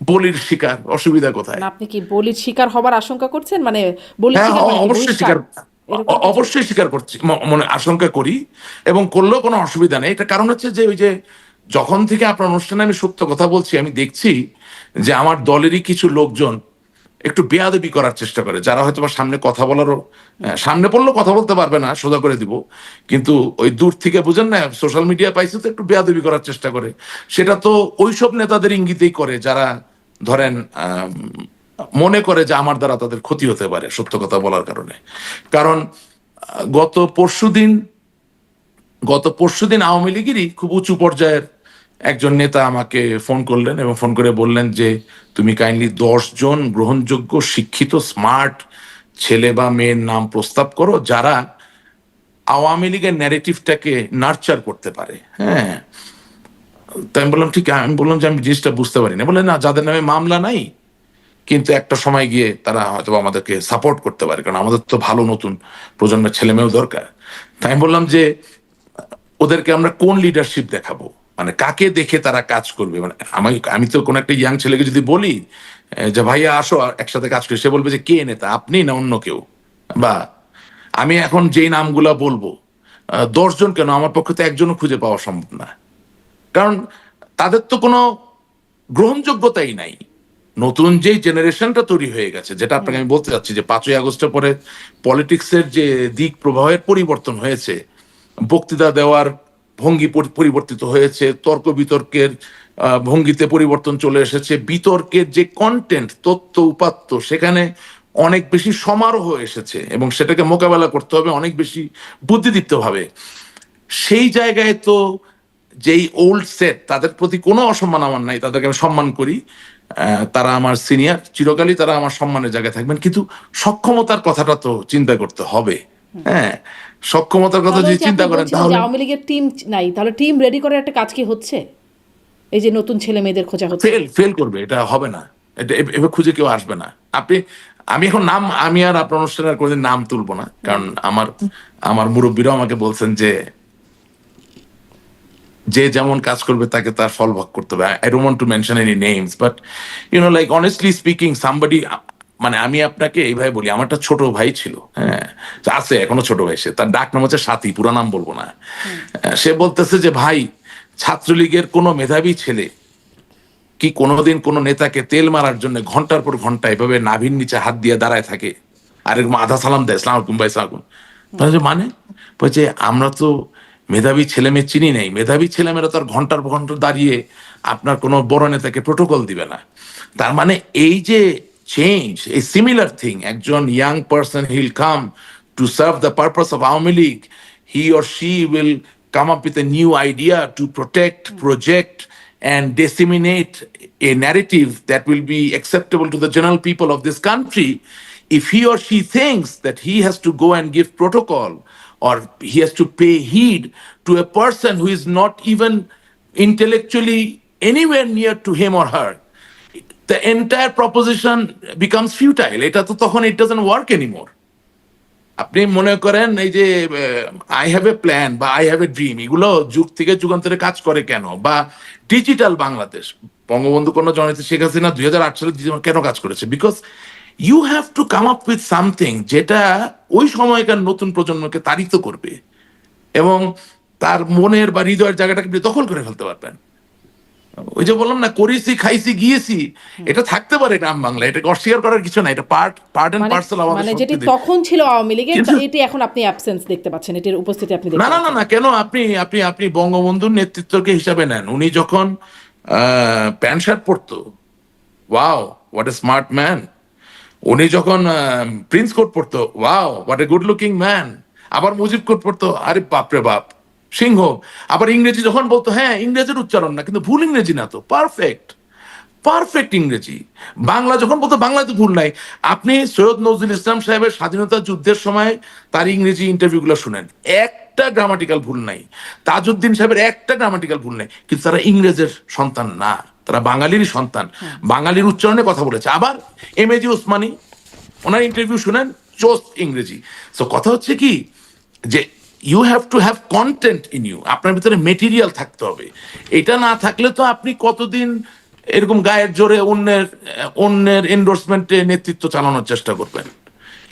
বলির শিকার, অসুবিধা কোথায়? না, আপনি কি বলির শিকার হবার আশঙ্কা করছেন? মানে বলির হ্যাঁ, শিকার মানে কি অবশ্যই বহিষ্কার? এরকম কিছু? অবশ্যই স্বীকার করছি, মনে আশঙ্কা করি, এবং করলেও কোনো অসুবিধা নেই। এটা কারণ হচ্ছে যে ওই যে যখন থেকে আপনার অনুষ্ঠানে আমি সত্য কথা বলছি, আমি দেখছি যে আমার দলেরই কিছু লোকজন একটু বেয়াদবি করার চেষ্টা করে, যারা হয়তো বা সামনে কথা বলারও, সামনে পড়লেও কথা বলতে পারবে না, সোজা করে দিব, কিন্তু ওই দূর থেকে বুঝেন না, সোশ্যাল মিডিয়া পাইছে তো একটু বেয়াদবি করার চেষ্টা করে। সেটা তো ওইসব নেতাদের ইঙ্গিতেই করে যারা ধরেন মনে করে যে আমার দ্বারা তাদের ক্ষতি হতে পারে সত্য কথা বলার কারণে। কারণ গত পরশুদিন আওয়ামী লীগেরই খুব উঁচু পর্যায়ের একজন নেতা আমাকে ফোন করলেন এবং ফোন করে বললেন যে তুমি কাইন্ডলি 10 জন গ্রহণযোগ্য শিক্ষিত স্মার্ট ছেলে বা মেয়ের নাম প্রস্তাব করো যারা আওয়ামী লীগের ন্যারেটিভটাকে নার্চার করতে পারে। হ্যাঁ, তাই আমি বললাম ঠিক, আমি বললাম যে আমি জিনিসটা বুঝতে পারি না। বলে না, যাদের নামে মামলা নাই কিন্তু একটা সময় গিয়ে তারা হয়তো আমাদেরকে সাপোর্ট করতে পারে, কারণ আমাদের তো ভালো নতুন প্রজন্মের ছেলে মেয়েও দরকার। তাই আমি বললাম যে ওদেরকে আমরা কোন লিডারশিপ দেখাবো, মানে কাকে দেখে তারা কাজ করবে। মানে আমি তো কোনো একটা ইয়াং ছেলেকে যদি বলি যে ভাইয়া আসো একসাথে কাজ করি, সে বলবে যে কে নেতা, আপনি না অন্য কেউ? বা আমি এখন যেই নামগুলা বলবো 10 জন কেন, আমার পক্ষে তো একজনও খুঁজে পাওয়া সম্ভব না, কারণ তাদের তো কোনো গ্রহণযোগ্যতাই নাই। নতুন যে জেনারেশনটা তৈরি হয়ে গেছে, যেটা আপনাকে আমি বলতে চাচ্ছি যে 5ই আগস্টের পরে পলিটিক্সের যে দিক প্রবাহের পরিবর্তন হয়েছে, বক্তৃতা দেওয়ার ভঙ্গি পরিবর্তিত হয়েছে, তর্ক বিতর্কের ভঙ্গিতে পরিবর্তন চলে এসেছে, বিতর্কের যে কন্টেন্ট, তথ্য উপাত্ত, সেখানে অনেক বেশি সমারোহ এসেছে এবং সেটাকে মোকাবেলা করতে হবে অনেক বেশি বুদ্ধিদীপ্তভাবে। সেই জায়গায় তো যেই ওল্ড সেট, তাদের প্রতি কোনো অসম্মান আমার নাই, তাদেরকে আমি সম্মান করি। তারা আমার সিনিয়র, চিরকালই তারা আমার সম্মানের জায়গায় থাকবেন, কিন্তু সক্ষমতার কথাটা তো চিন্তা করতে হবে। হ্যাঁ, সক্ষমতার কথা তাহলে যদি ওই যে চিন্তা আপনি করেন বলছিলেন যে তাহলে আওয়ামী লীগের টিম নাই, তাহলে টিম রেডি করার একটা কাজ কি হচ্ছে? এই যে নতুন ছেলে মেয়েদের খোঁজা হচ্ছে। ফেল করবে, এটা হবে না, এটা এভাবে খুঁজে কেউ আসবে না। আপনি, আমি এখন নাম, আমি আর আপনার অনুষ্ঠানে আর কোনোদিন নাম তুলবো না, কারণ আমার আমার মুরব্বীরাও আমাকে বলছেন যে যে যেমন কাজ করবে তাকে তার ফল ভোগ করতে হবে। I don't want to mention any names, but like honestly speaking somebody, মানে আমি আপনাকে এইভাবে বলি, আমার একটা ছোট ভাই ছিল, হ্যাঁ, আছে এখনো ছোট ভাই, সে, তার ডাক নাম হচ্ছে সাথী, পুরো নাম বলবো না। সে বলতেছে যে ভাই, ছাত্রলীগের কোনো মেধাবী ছেলে কি কোনোদিন কোনো নেতাকে তেল মারার জন্য ঘন্টার পর ঘন্টা এভাবে নাভির নিচে হাত দিয়ে দাঁড়ায় থাকে আর এরকম আধা সালাম দেয়, সালাম আলাইকুম ভাই, সালাম। মানে বলছে আমরা তো মেধাবী ছেলে মেয়ে চিনি নাই, মেধাবী ছেলেমেয়েরা তো আর ঘন্টার পর ঘন্টা দাঁড়িয়ে আপনার কোনো বড় নেতাকে প্রোটোকল দিবে না। তার মানে এই যে চেঞ্জ, এই সিমিলার থিং, একজন young person he'll come to serve the purpose of Awami League, he or she will come up with a new idea to protect, project, and disseminate a narrative that will be acceptable to the general people of this country. If he or she thinks that he has to go and give protocol, or he has to pay heed to a person who is not even intellectually anywhere near to him or her, the entire proposition becomes futile. এটা তো তখন it doesn't work anymore. আপনি মনে করেন এই যে আই হ্যাভ এ প্ল্যান বা আই হ্যাভ এ ড্রিম, এগুলো যুগ থেকে যুগান্তরে কাজ করে কেন? বা ডিজিটাল বাংলাদেশ, বঙ্গবন্ধু কন্যা জননেত্রী শেখ হাসিনা 2008 সালে কেন কাজ করেছে? Because you have to come up with something যেটা ওই সময়কার নতুন প্রজন্মকে তাড়িত করবে এবং তার মনের বা হৃদয়ের জায়গাটাকে আপনি দখল করে ফেলতে পারবেন। ওই যে বললাম না, করেছি খাইছি গিয়েছি, এটা থাকতে পারে গ্রাম বাংলা, এটা অস্বীকার করার কিছু না, এটা পার্ট এন্ড মানে পার্সেল আমাদের মানে যেটি সংস্কৃতি। তখন ছিল আওয়ামী লীগের, কিন্তু এটি এখন আপনি অ্যাবসেন্স দেখতে পাচ্ছেন, এটির উপস্থিতি আপনি না দেখতে না না পাচ্ছেন। না, কেন? আপনি আপনি আপনি বঙ্গবন্ধুর নেতৃত্বকে হিসাবে নেন, উনি যখন প্যান্ট শার্ট পরতো, wow what a smart man. উনি যখন প্রিন্স কোট পরতো, wow what a good looking man. আবার মুজিব কোট পরতো, আরে বাপরে বাপ, সিংহ। আবার ইংরেজি যখন বলতো, হ্যাঁ ইংরেজির উচ্চারণ না, কিন্তু ভুল ইংরেজি না তো, পারফেক্ট পারফেক্ট ইংরেজি। বাংলা যখন বলতো, বাংলায় তো ভুল নাই। আপনি সৈয়দ নজরুল ইসলাম সাহেবের স্বাধীনতা যুদ্ধের সময় তার ইংরেজি ইন্টারভিউগুলো শুনেন, একটা গ্রামাটিক্যাল ভুল নাই। তাজউদ্দিন সাহেবের একটা গ্রামাটিক্যাল ভুল নাই, কিন্তু তারা ইংরেজের সন্তান না, তারা বাঙালিরই সন্তান, বাঙালির উচ্চারণে কথা বলেছে। আবার এমএজি ওসমানী, ওনার ইন্টারভিউ শুনেন, চোস্ত ইংরেজি। তো কথা হচ্ছে কি যে you have to have content in you, আপনার ভিতরে মেটেরিয়াল থাকতে হবে। এটা না থাকলে তো আপনি কতদিন এরকম গায়ের জোরে অন্যের এন্ডোর্সমেন্টে নেতৃত্ব চালানোর চেষ্টা করবেন?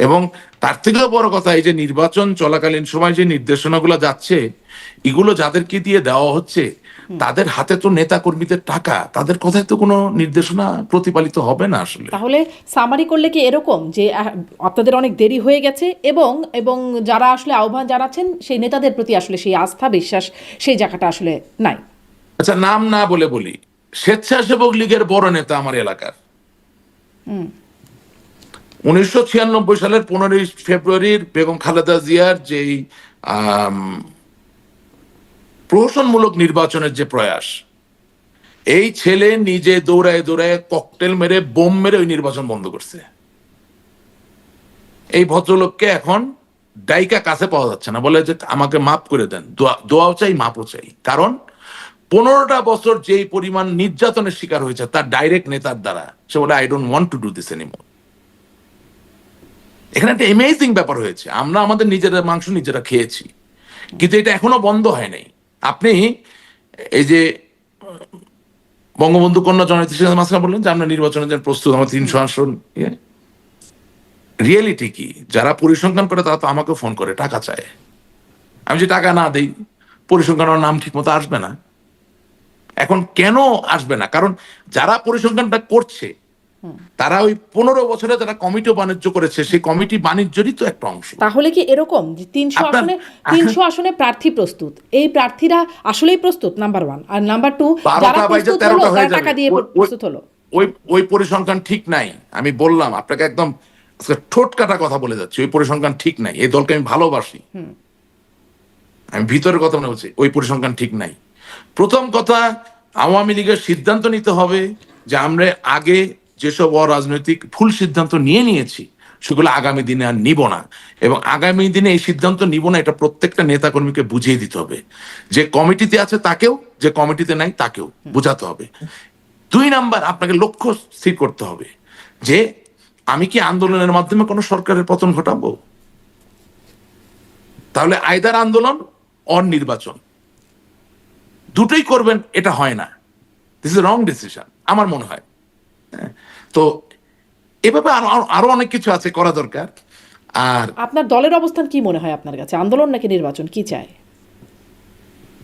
এবং তার থেকেও বড় কথা, এই যে নির্বাচন চলাকালীন সময় যে নির্দেশনাগুলো যাচ্ছে, এগুলো যাদেরকে দিয়ে দেওয়া হচ্ছে তাদের হাতে তো নেতা কর্মীদের টাকা, তাদের কথায় তো কোনো নির্দেশনা প্রতিপালিত হবে না আসলে। তাহলে সামারি করলে কি এরকম যে আপনাদের অনেক দেরি হয়ে গেছে এবং এবং যারা আসলে আহ্বান জানাচ্ছেন সেই নেতাদের প্রতি আসলে সেই আস্থা বিশ্বাস সেই জায়গাটা আসলে নাই? আচ্ছা, নাম না বলে বলি, স্বেচ্ছাসেবক লীগের বড় নেতা আমার এলাকার, 1996 সালের 15 ফেব্রুয়ারির বেগম খালেদা জিয়ার যেই প্রহসনমূলক নির্বাচনের যে প্রয়াস, এই ছেলে নিজে দৌড়ায় দৌড়ায় ককটেল মেরে, বোম মেরে ওই নির্বাচন বন্ধ করছে। এই ভদ্রলোককে এখন ডাইকা কাছে পাওয়া যাচ্ছে না, বলে যে আমাকে মাফ করে দেন, দোয়াও চাই, মাপও চাই। কারণ 15টা বছর যেই পরিমাণ নির্যাতনের শিকার হয়েছে তার ডাইরেক্ট নেতার দ্বারা, সে বলে I don't want to do this anymore. এখানে একটা অ্যামেজিং ব্যাপার হয়েছে, আমরা আমাদের নিজেরা মাংস নিজেরা খেয়েছি, কিন্তু এটা এখনো বন্ধ হয় নাই। আপনি এই যে বঙ্গবন্ধু কন্যা জননেত্রী শেখ হাসিনা বললেন যে আমরা নির্বাচনের জন্য প্রস্তুত, আমার 300 আসন। রিয়েলিটি কি? যারা পরিসংখ্যান করে তারা তো আমাকে ফোন করে টাকা চায়। আমি যে টাকা না দেই, পরিসংখ্যানের নাম ঠিক মতো আসবে না। এখন কেন আসবে না? কারণ যারা পরিসংখ্যানটা করছে তারা ওই 15 বছরে যারা কমিটি বাণিজ্য করেছে, সেই কমিটি বাণিজ্যেরই তো একটা অংশ। তাহলে কি এরকম যে 300 আসনে প্রার্থী প্রস্তুত, এই প্রার্থীরা আসলেই প্রস্তুত? নাম্বার 1। আর নাম্বার 2, যারা প্রস্তুত হলো তারা টাকা দিয়ে প্রস্তুত হলো। ওই পরিসংখ্যান ঠিক নাই। আমি বললাম আপনাকে, একদম ঠোঁট কাটা কথা বলে যাচ্ছি, ওই পরিসংখ্যান ঠিক নাই। এই দলকে আমি ভালোবাসি, আমি ভিতরের কথা মনে বলছি, ওই পরিসংখ্যান ঠিক নাই। প্রথম কথা, আওয়ামী লীগের সিদ্ধান্ত নিতে হবে যে আমরা আগে যেসব অরাজনৈতিক ভুল সিদ্ধান্ত নিয়েছি সেগুলো আগামী দিনে আর নিব না, এবং আগামী দিনে এই সিদ্ধান্ত নিব না এটা প্রত্যেকটা নেতাকর্মীকে বুঝিয়ে দিতে হবে। যে কমিটিতে আছে তাকেও, যে কমিটিতে নাই তাকেও বোঝাতে হবে। 2 নাম্বার, আপনাকে লক্ষ্য স্থির করতে হবে যে আমি কি আন্দোলনের মাধ্যমে কোনো সরকারের পতন ঘটাবো? তাহলে আইদার আন্দোলন অর নির্বাচন, দুটোই করবেন, এটা হয় না। দিস ইজ রং ডিসিশন আমার মনে হয়। হ্যাঁ, তো এভাবে আরো অনেক কিছু আছে করা দরকার। আর আপনার দলের অবস্থান কি মনে হয় আপনার কাছে, আন্দোলন নাকি নির্বাচন, কি চায়?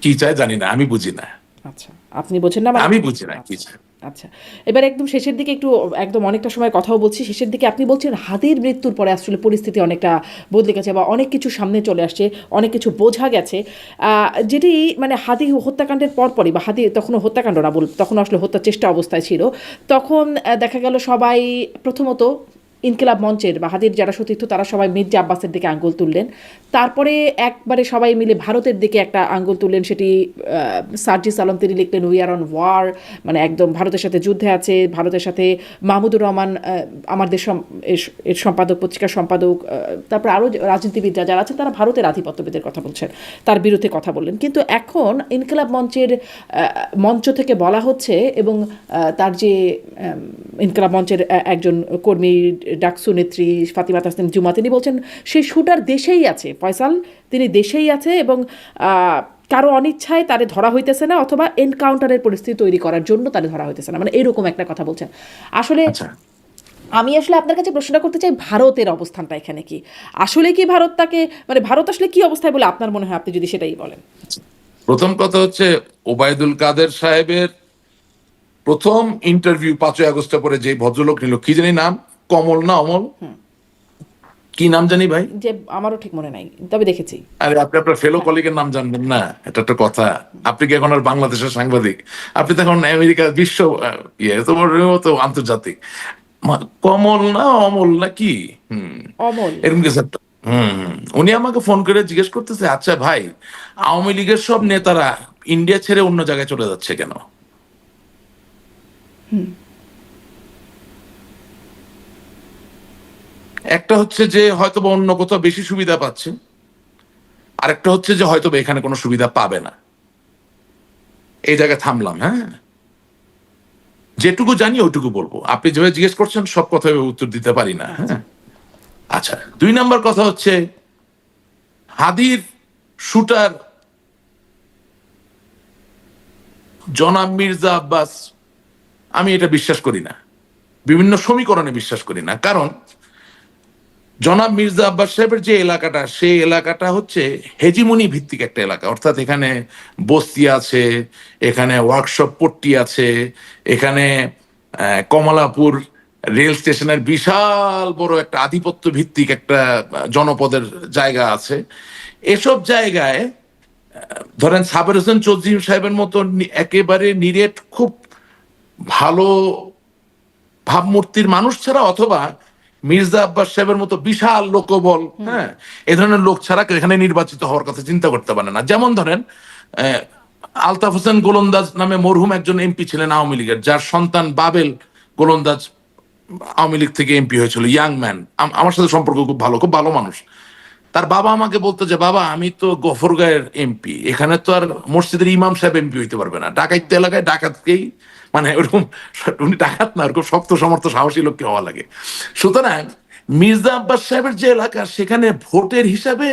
কি চায় জানি না, আমি বুঝি না, আচ্ছা, আপনি বোঝেন না মানে? আমি বুঝি না কি চায়। আচ্ছা, এবার একদম শেষের দিকে একটু, একদম অনেকটা সময় কথাও বলছি, শেষের দিকে আপনি বলছেন হাদির মৃত্যুর পরে আসলে পরিস্থিতি অনেকটা বদলে গেছে বা অনেক কিছু সামনে চলে আসছে, অনেক কিছু বোঝা গেছে, যেটি মানে হাদি হত্যাকাণ্ডের পরপরই, বা হাদি তখনও হত্যাকাণ্ড না বল, তখন আসলে হত্যার চেষ্টা অবস্থায় ছিল, তখন দেখা গেল সবাই প্রথমত ইনকিলাব মঞ্চের বা হাদির যারা সতীর্থ তারা সবাই মির্জা আব্বাসের দিকে আঙ্গুল তুললেন, তারপরে একবারে সবাই মিলে ভারতের দিকে একটা আঙ্গুল তুললেন, সেটি সার্জিস আলম তিনি লিখলেন উই আর অন ওয়ার, মানে একদম ভারতের সাথে যুদ্ধে আছে, ভারতের সাথে মাহমুদুর রহমান আমাদের এর সম্পাদক, পত্রিকার সম্পাদক, তারপর আরও রাজনীতিবিদরা যারা আছেন তারা ভারতের আধিপত্যবিদের কথা বলছেন, তার বিরুদ্ধে কথা বললেন। কিন্তু এখন ইনকিলাব মঞ্চের মঞ্চ থেকে বলা হচ্ছে, এবং তার যে ইনকিলাব মঞ্চের একজন কর্মী ডাকসু নেত্রী ফাতিমা তাসনিম জুমা তিনি বলছেন সেই শুটার দেশেই আছে, ফয়সাল তিনি দেশেই আছে, এবং কারো অনিচ্ছায় তারে ধরা হইতেছে না, অথবা এনকাউন্টারের পরিস্থিতি তৈরি করার জন্য তারে ধরা হইতেছে না, মানে এরকম একটা কথা বলছেন। আসলে আমি আসলে আপনার কাছে প্রশ্নটা করতে চাই, ভারতের অবস্থানটা এখানে কি? আসলে কি ভারত তাকে, মানে ভারত আসলে কি অবস্থায় বলে আপনার মনে হয়, আপনি যদি সেটাই বলেন। প্রথম কথা হচ্ছে ওবায়দুল কাদের সাহেবের প্রথম ইন্টারভিউ 5ই আগস্টের পরে যে ভদ্রলোক নিল, কি জানি নাম, কমল না অমল, কি নাম জানি ভাই, যে আমারও ঠিক মনে নাই, তবে দেখেছি। আরে আপনি আপনার ফেলো কলিগের নাম জানবেন না, এটা একটা কথা। আপনি কি এখন আর বাংলাদেশের সাংবাদিক? আপনি তো এখন আমেরিকা বিশ্ব তোমার তো আন্তর্জাতিক। কমল না অমল না কি, অমল। এরকম কিছু একটা। উনি আমাকে ফোন করে জিজ্ঞেস করতেছে, আচ্ছা ভাই, আওয়ামী লীগের সব নেতারা ইন্ডিয়া ছেড়ে অন্য জায়গায় চলে যাচ্ছে কেন? একটা হচ্ছে যে হয়তো বা অন্য কোথাও বেশি সুবিধা পাচ্ছে, আরেকটা হচ্ছে যে হয়তো এখানে কোনো সুবিধা পাবে না। এই জায়গায় থামলাম। হ্যাঁ, যেটুকু জানি ওইটুকু বলবো, আপনি যেভাবে জিজ্ঞেস করছেন সব কথা উত্তর দিতে পারি না। হ্যাঁ, আচ্ছা, 2 নাম্বার কথা হচ্ছে হাদির শুটার জনাব মির্জা আব্বাস, আমি এটা বিশ্বাস করি না, বিভিন্ন সমীকরণে বিশ্বাস করি না। কারণ জনাব মির্জা আব্বাস সাহেবের যে এলাকাটা, সেই এলাকাটা হচ্ছে হেজিমনি ভিত্তিক একটা এলাকা, অর্থাৎ এখানে বস্তি আছে, এখানে ওয়ার্কশপ পট্টি আছে, এখানে কমলাপুর রেল স্টেশনের বিশাল বড় একটা আধিপত্য ভিত্তিক একটা জনপদের জায়গা আছে। এসব জায়গায় ধরেন সাবের হোসেন চৌধুরী সাহেবের মতো একেবারে নিরেট খুব ভালো ভাবমূর্তির মানুষ ছাড়া, অথবা মির্জা আব্বাস সাহেবের মতো বিশাল লোকবল, হ্যাঁ, এ ধরনের লোক ছাড়া এখানে নির্বাচিত হওয়ার কথা চিন্তা করতে পারে না। যেমন ধরেন আলতাফ হোসেন গোলন্দাজ নামে মরহুম একজন এমপি ছিলেন আওয়ামী লীগের, যার সন্তান বাবেল গোলন্দাজ আওয়ামী লীগ থেকে এমপি হয়েছিল, ইয়াং ম্যান, আমার সাথে সম্পর্ক খুব ভালো, খুব ভালো মানুষ। তার বাবা আমাকে বলতো যে বাবা, আমি তো গফরগাঁয়ের এমপি, এখানে তো আর মসজিদের ইমাম সাহেব এমপি হইতে পারবে না, ডাকাইতে এলাকায় ডাকাতকেই, মানে ওরকম, উনি ডাকাত না, ওরকম শক্ত সমর্থ সাহসী লোককে হওয়া লাগে। সুতরাং মির্জা আব্বাস সাহেবের যে এলাকা, সেখানে ভোটের হিসাবে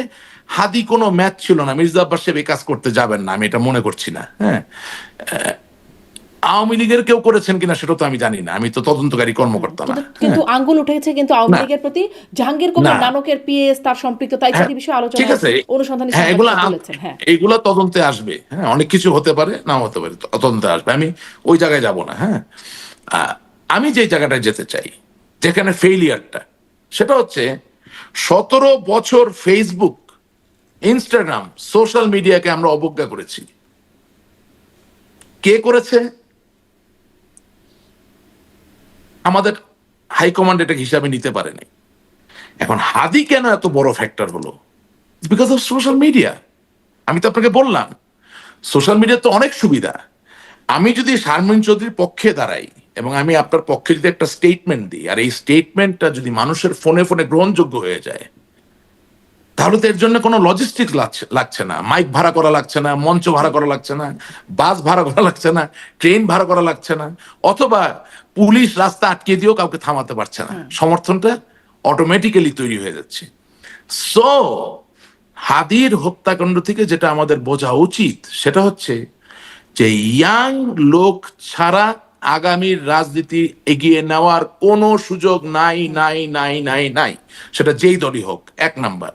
হাদি কোনো ম্যাচ ছিল না, মির্জা আব্বাস সাহেব এই কাজ করতে যাবেন না, আমি এটা মনে করছি না। হ্যাঁ, আওয়ামী লীগের কেউ করেছেন কিনা সেটা তো আমি জানি না, আমি তো তদন্তকারী কর্মকর্তা না। কিন্তু আঙ্গুল উঠেছে কিন্তু আওয়ামী লীগের প্রতি, জাহাঙ্গীর কবির না। নানকের পিএস তার সম্পৃক্ততা ইত্যাদি বিষয়ে আলোচনা, ঠিক আছে, অনুসন্ধানী হ্যাঁ, বলেছেন। হ্যাঁ, এগুলা তদন্তে আসবে। হ্যাঁ, অনেক কিছু হতে পারে, নাও হতে পারে, তদন্তে আসবে, আমি ওই জায়গায় যাব না। হ্যাঁ, আমি যে জায়গাটায় যেতে চাই, যেখানে ফেইলিয়ারটা, সেটা হচ্ছে 17 বছর ফেসবুক, ইনস্টাগ্রাম, সোশ্যাল মিডিয়াকে আমরা অবজ্ঞা করেছি। কে করেছে? আমাদের হাইকমান্ড এটা হিসাবে নিতে পারেনি। এখন হাদি কেন এত বড় ফ্যাক্টর হলো? Because of social media. আমি তো আপনাকে বললাম সোশ্যাল মিডিয়া তো অনেক সুবিধা। আমি যদি শারমিন চৌধুরীর পক্ষে দাঁড়াই, এবং আমি আপনার পক্ষে যদি একটা স্টেটমেন্ট দিই, আর এই স্টেটমেন্টটা যদি মানুষের ফোনে ফোনে গ্রহণযোগ্য হয়ে যায়, তাহলে তো এর জন্য কোনো লজিস্টিক্স লাগছে না, মাইক ভাড়া করা লাগছে না, মঞ্চ ভাড়া করা লাগছে না, বাস ভাড়া করা লাগছে না, ট্রেন ভাড়া করা লাগছে না, অথবা পুলিশ রাস্তা আটকে দিয়েও কাউকে থামাতে পারছে না, সমর্থনটা অটোমেটিক্যালি তৈরি হয়ে যাচ্ছে। সো হাদির হত্যাকাণ্ড থেকে যেটা আমাদের বোঝা উচিত সেটা হচ্ছে যে ইয়াং লোক ছাড়া আগামীর রাজনীতি এগিয়ে নেওয়ার কোনো সুযোগ নাই নাই নাই নাই নাই, সেটা যেই দলই হোক, 1 নাম্বার।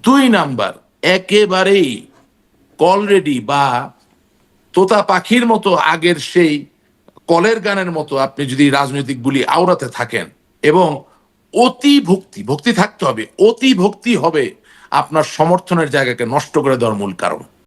2 নাম্বার, একেবারেই অলরেডি বা তোতা পাখির মতো আগের সেই কলের গানের মতো আপনি যদি রাজনৈতিক বুলি আওড়াতে থাকেন এবং অতি ভক্তি, ভক্তি থাকতে হবে, অতি ভক্তি হবে আপনার সমর্থনের জায়গাকে নষ্ট করে দেওয়ার মূল কারণ।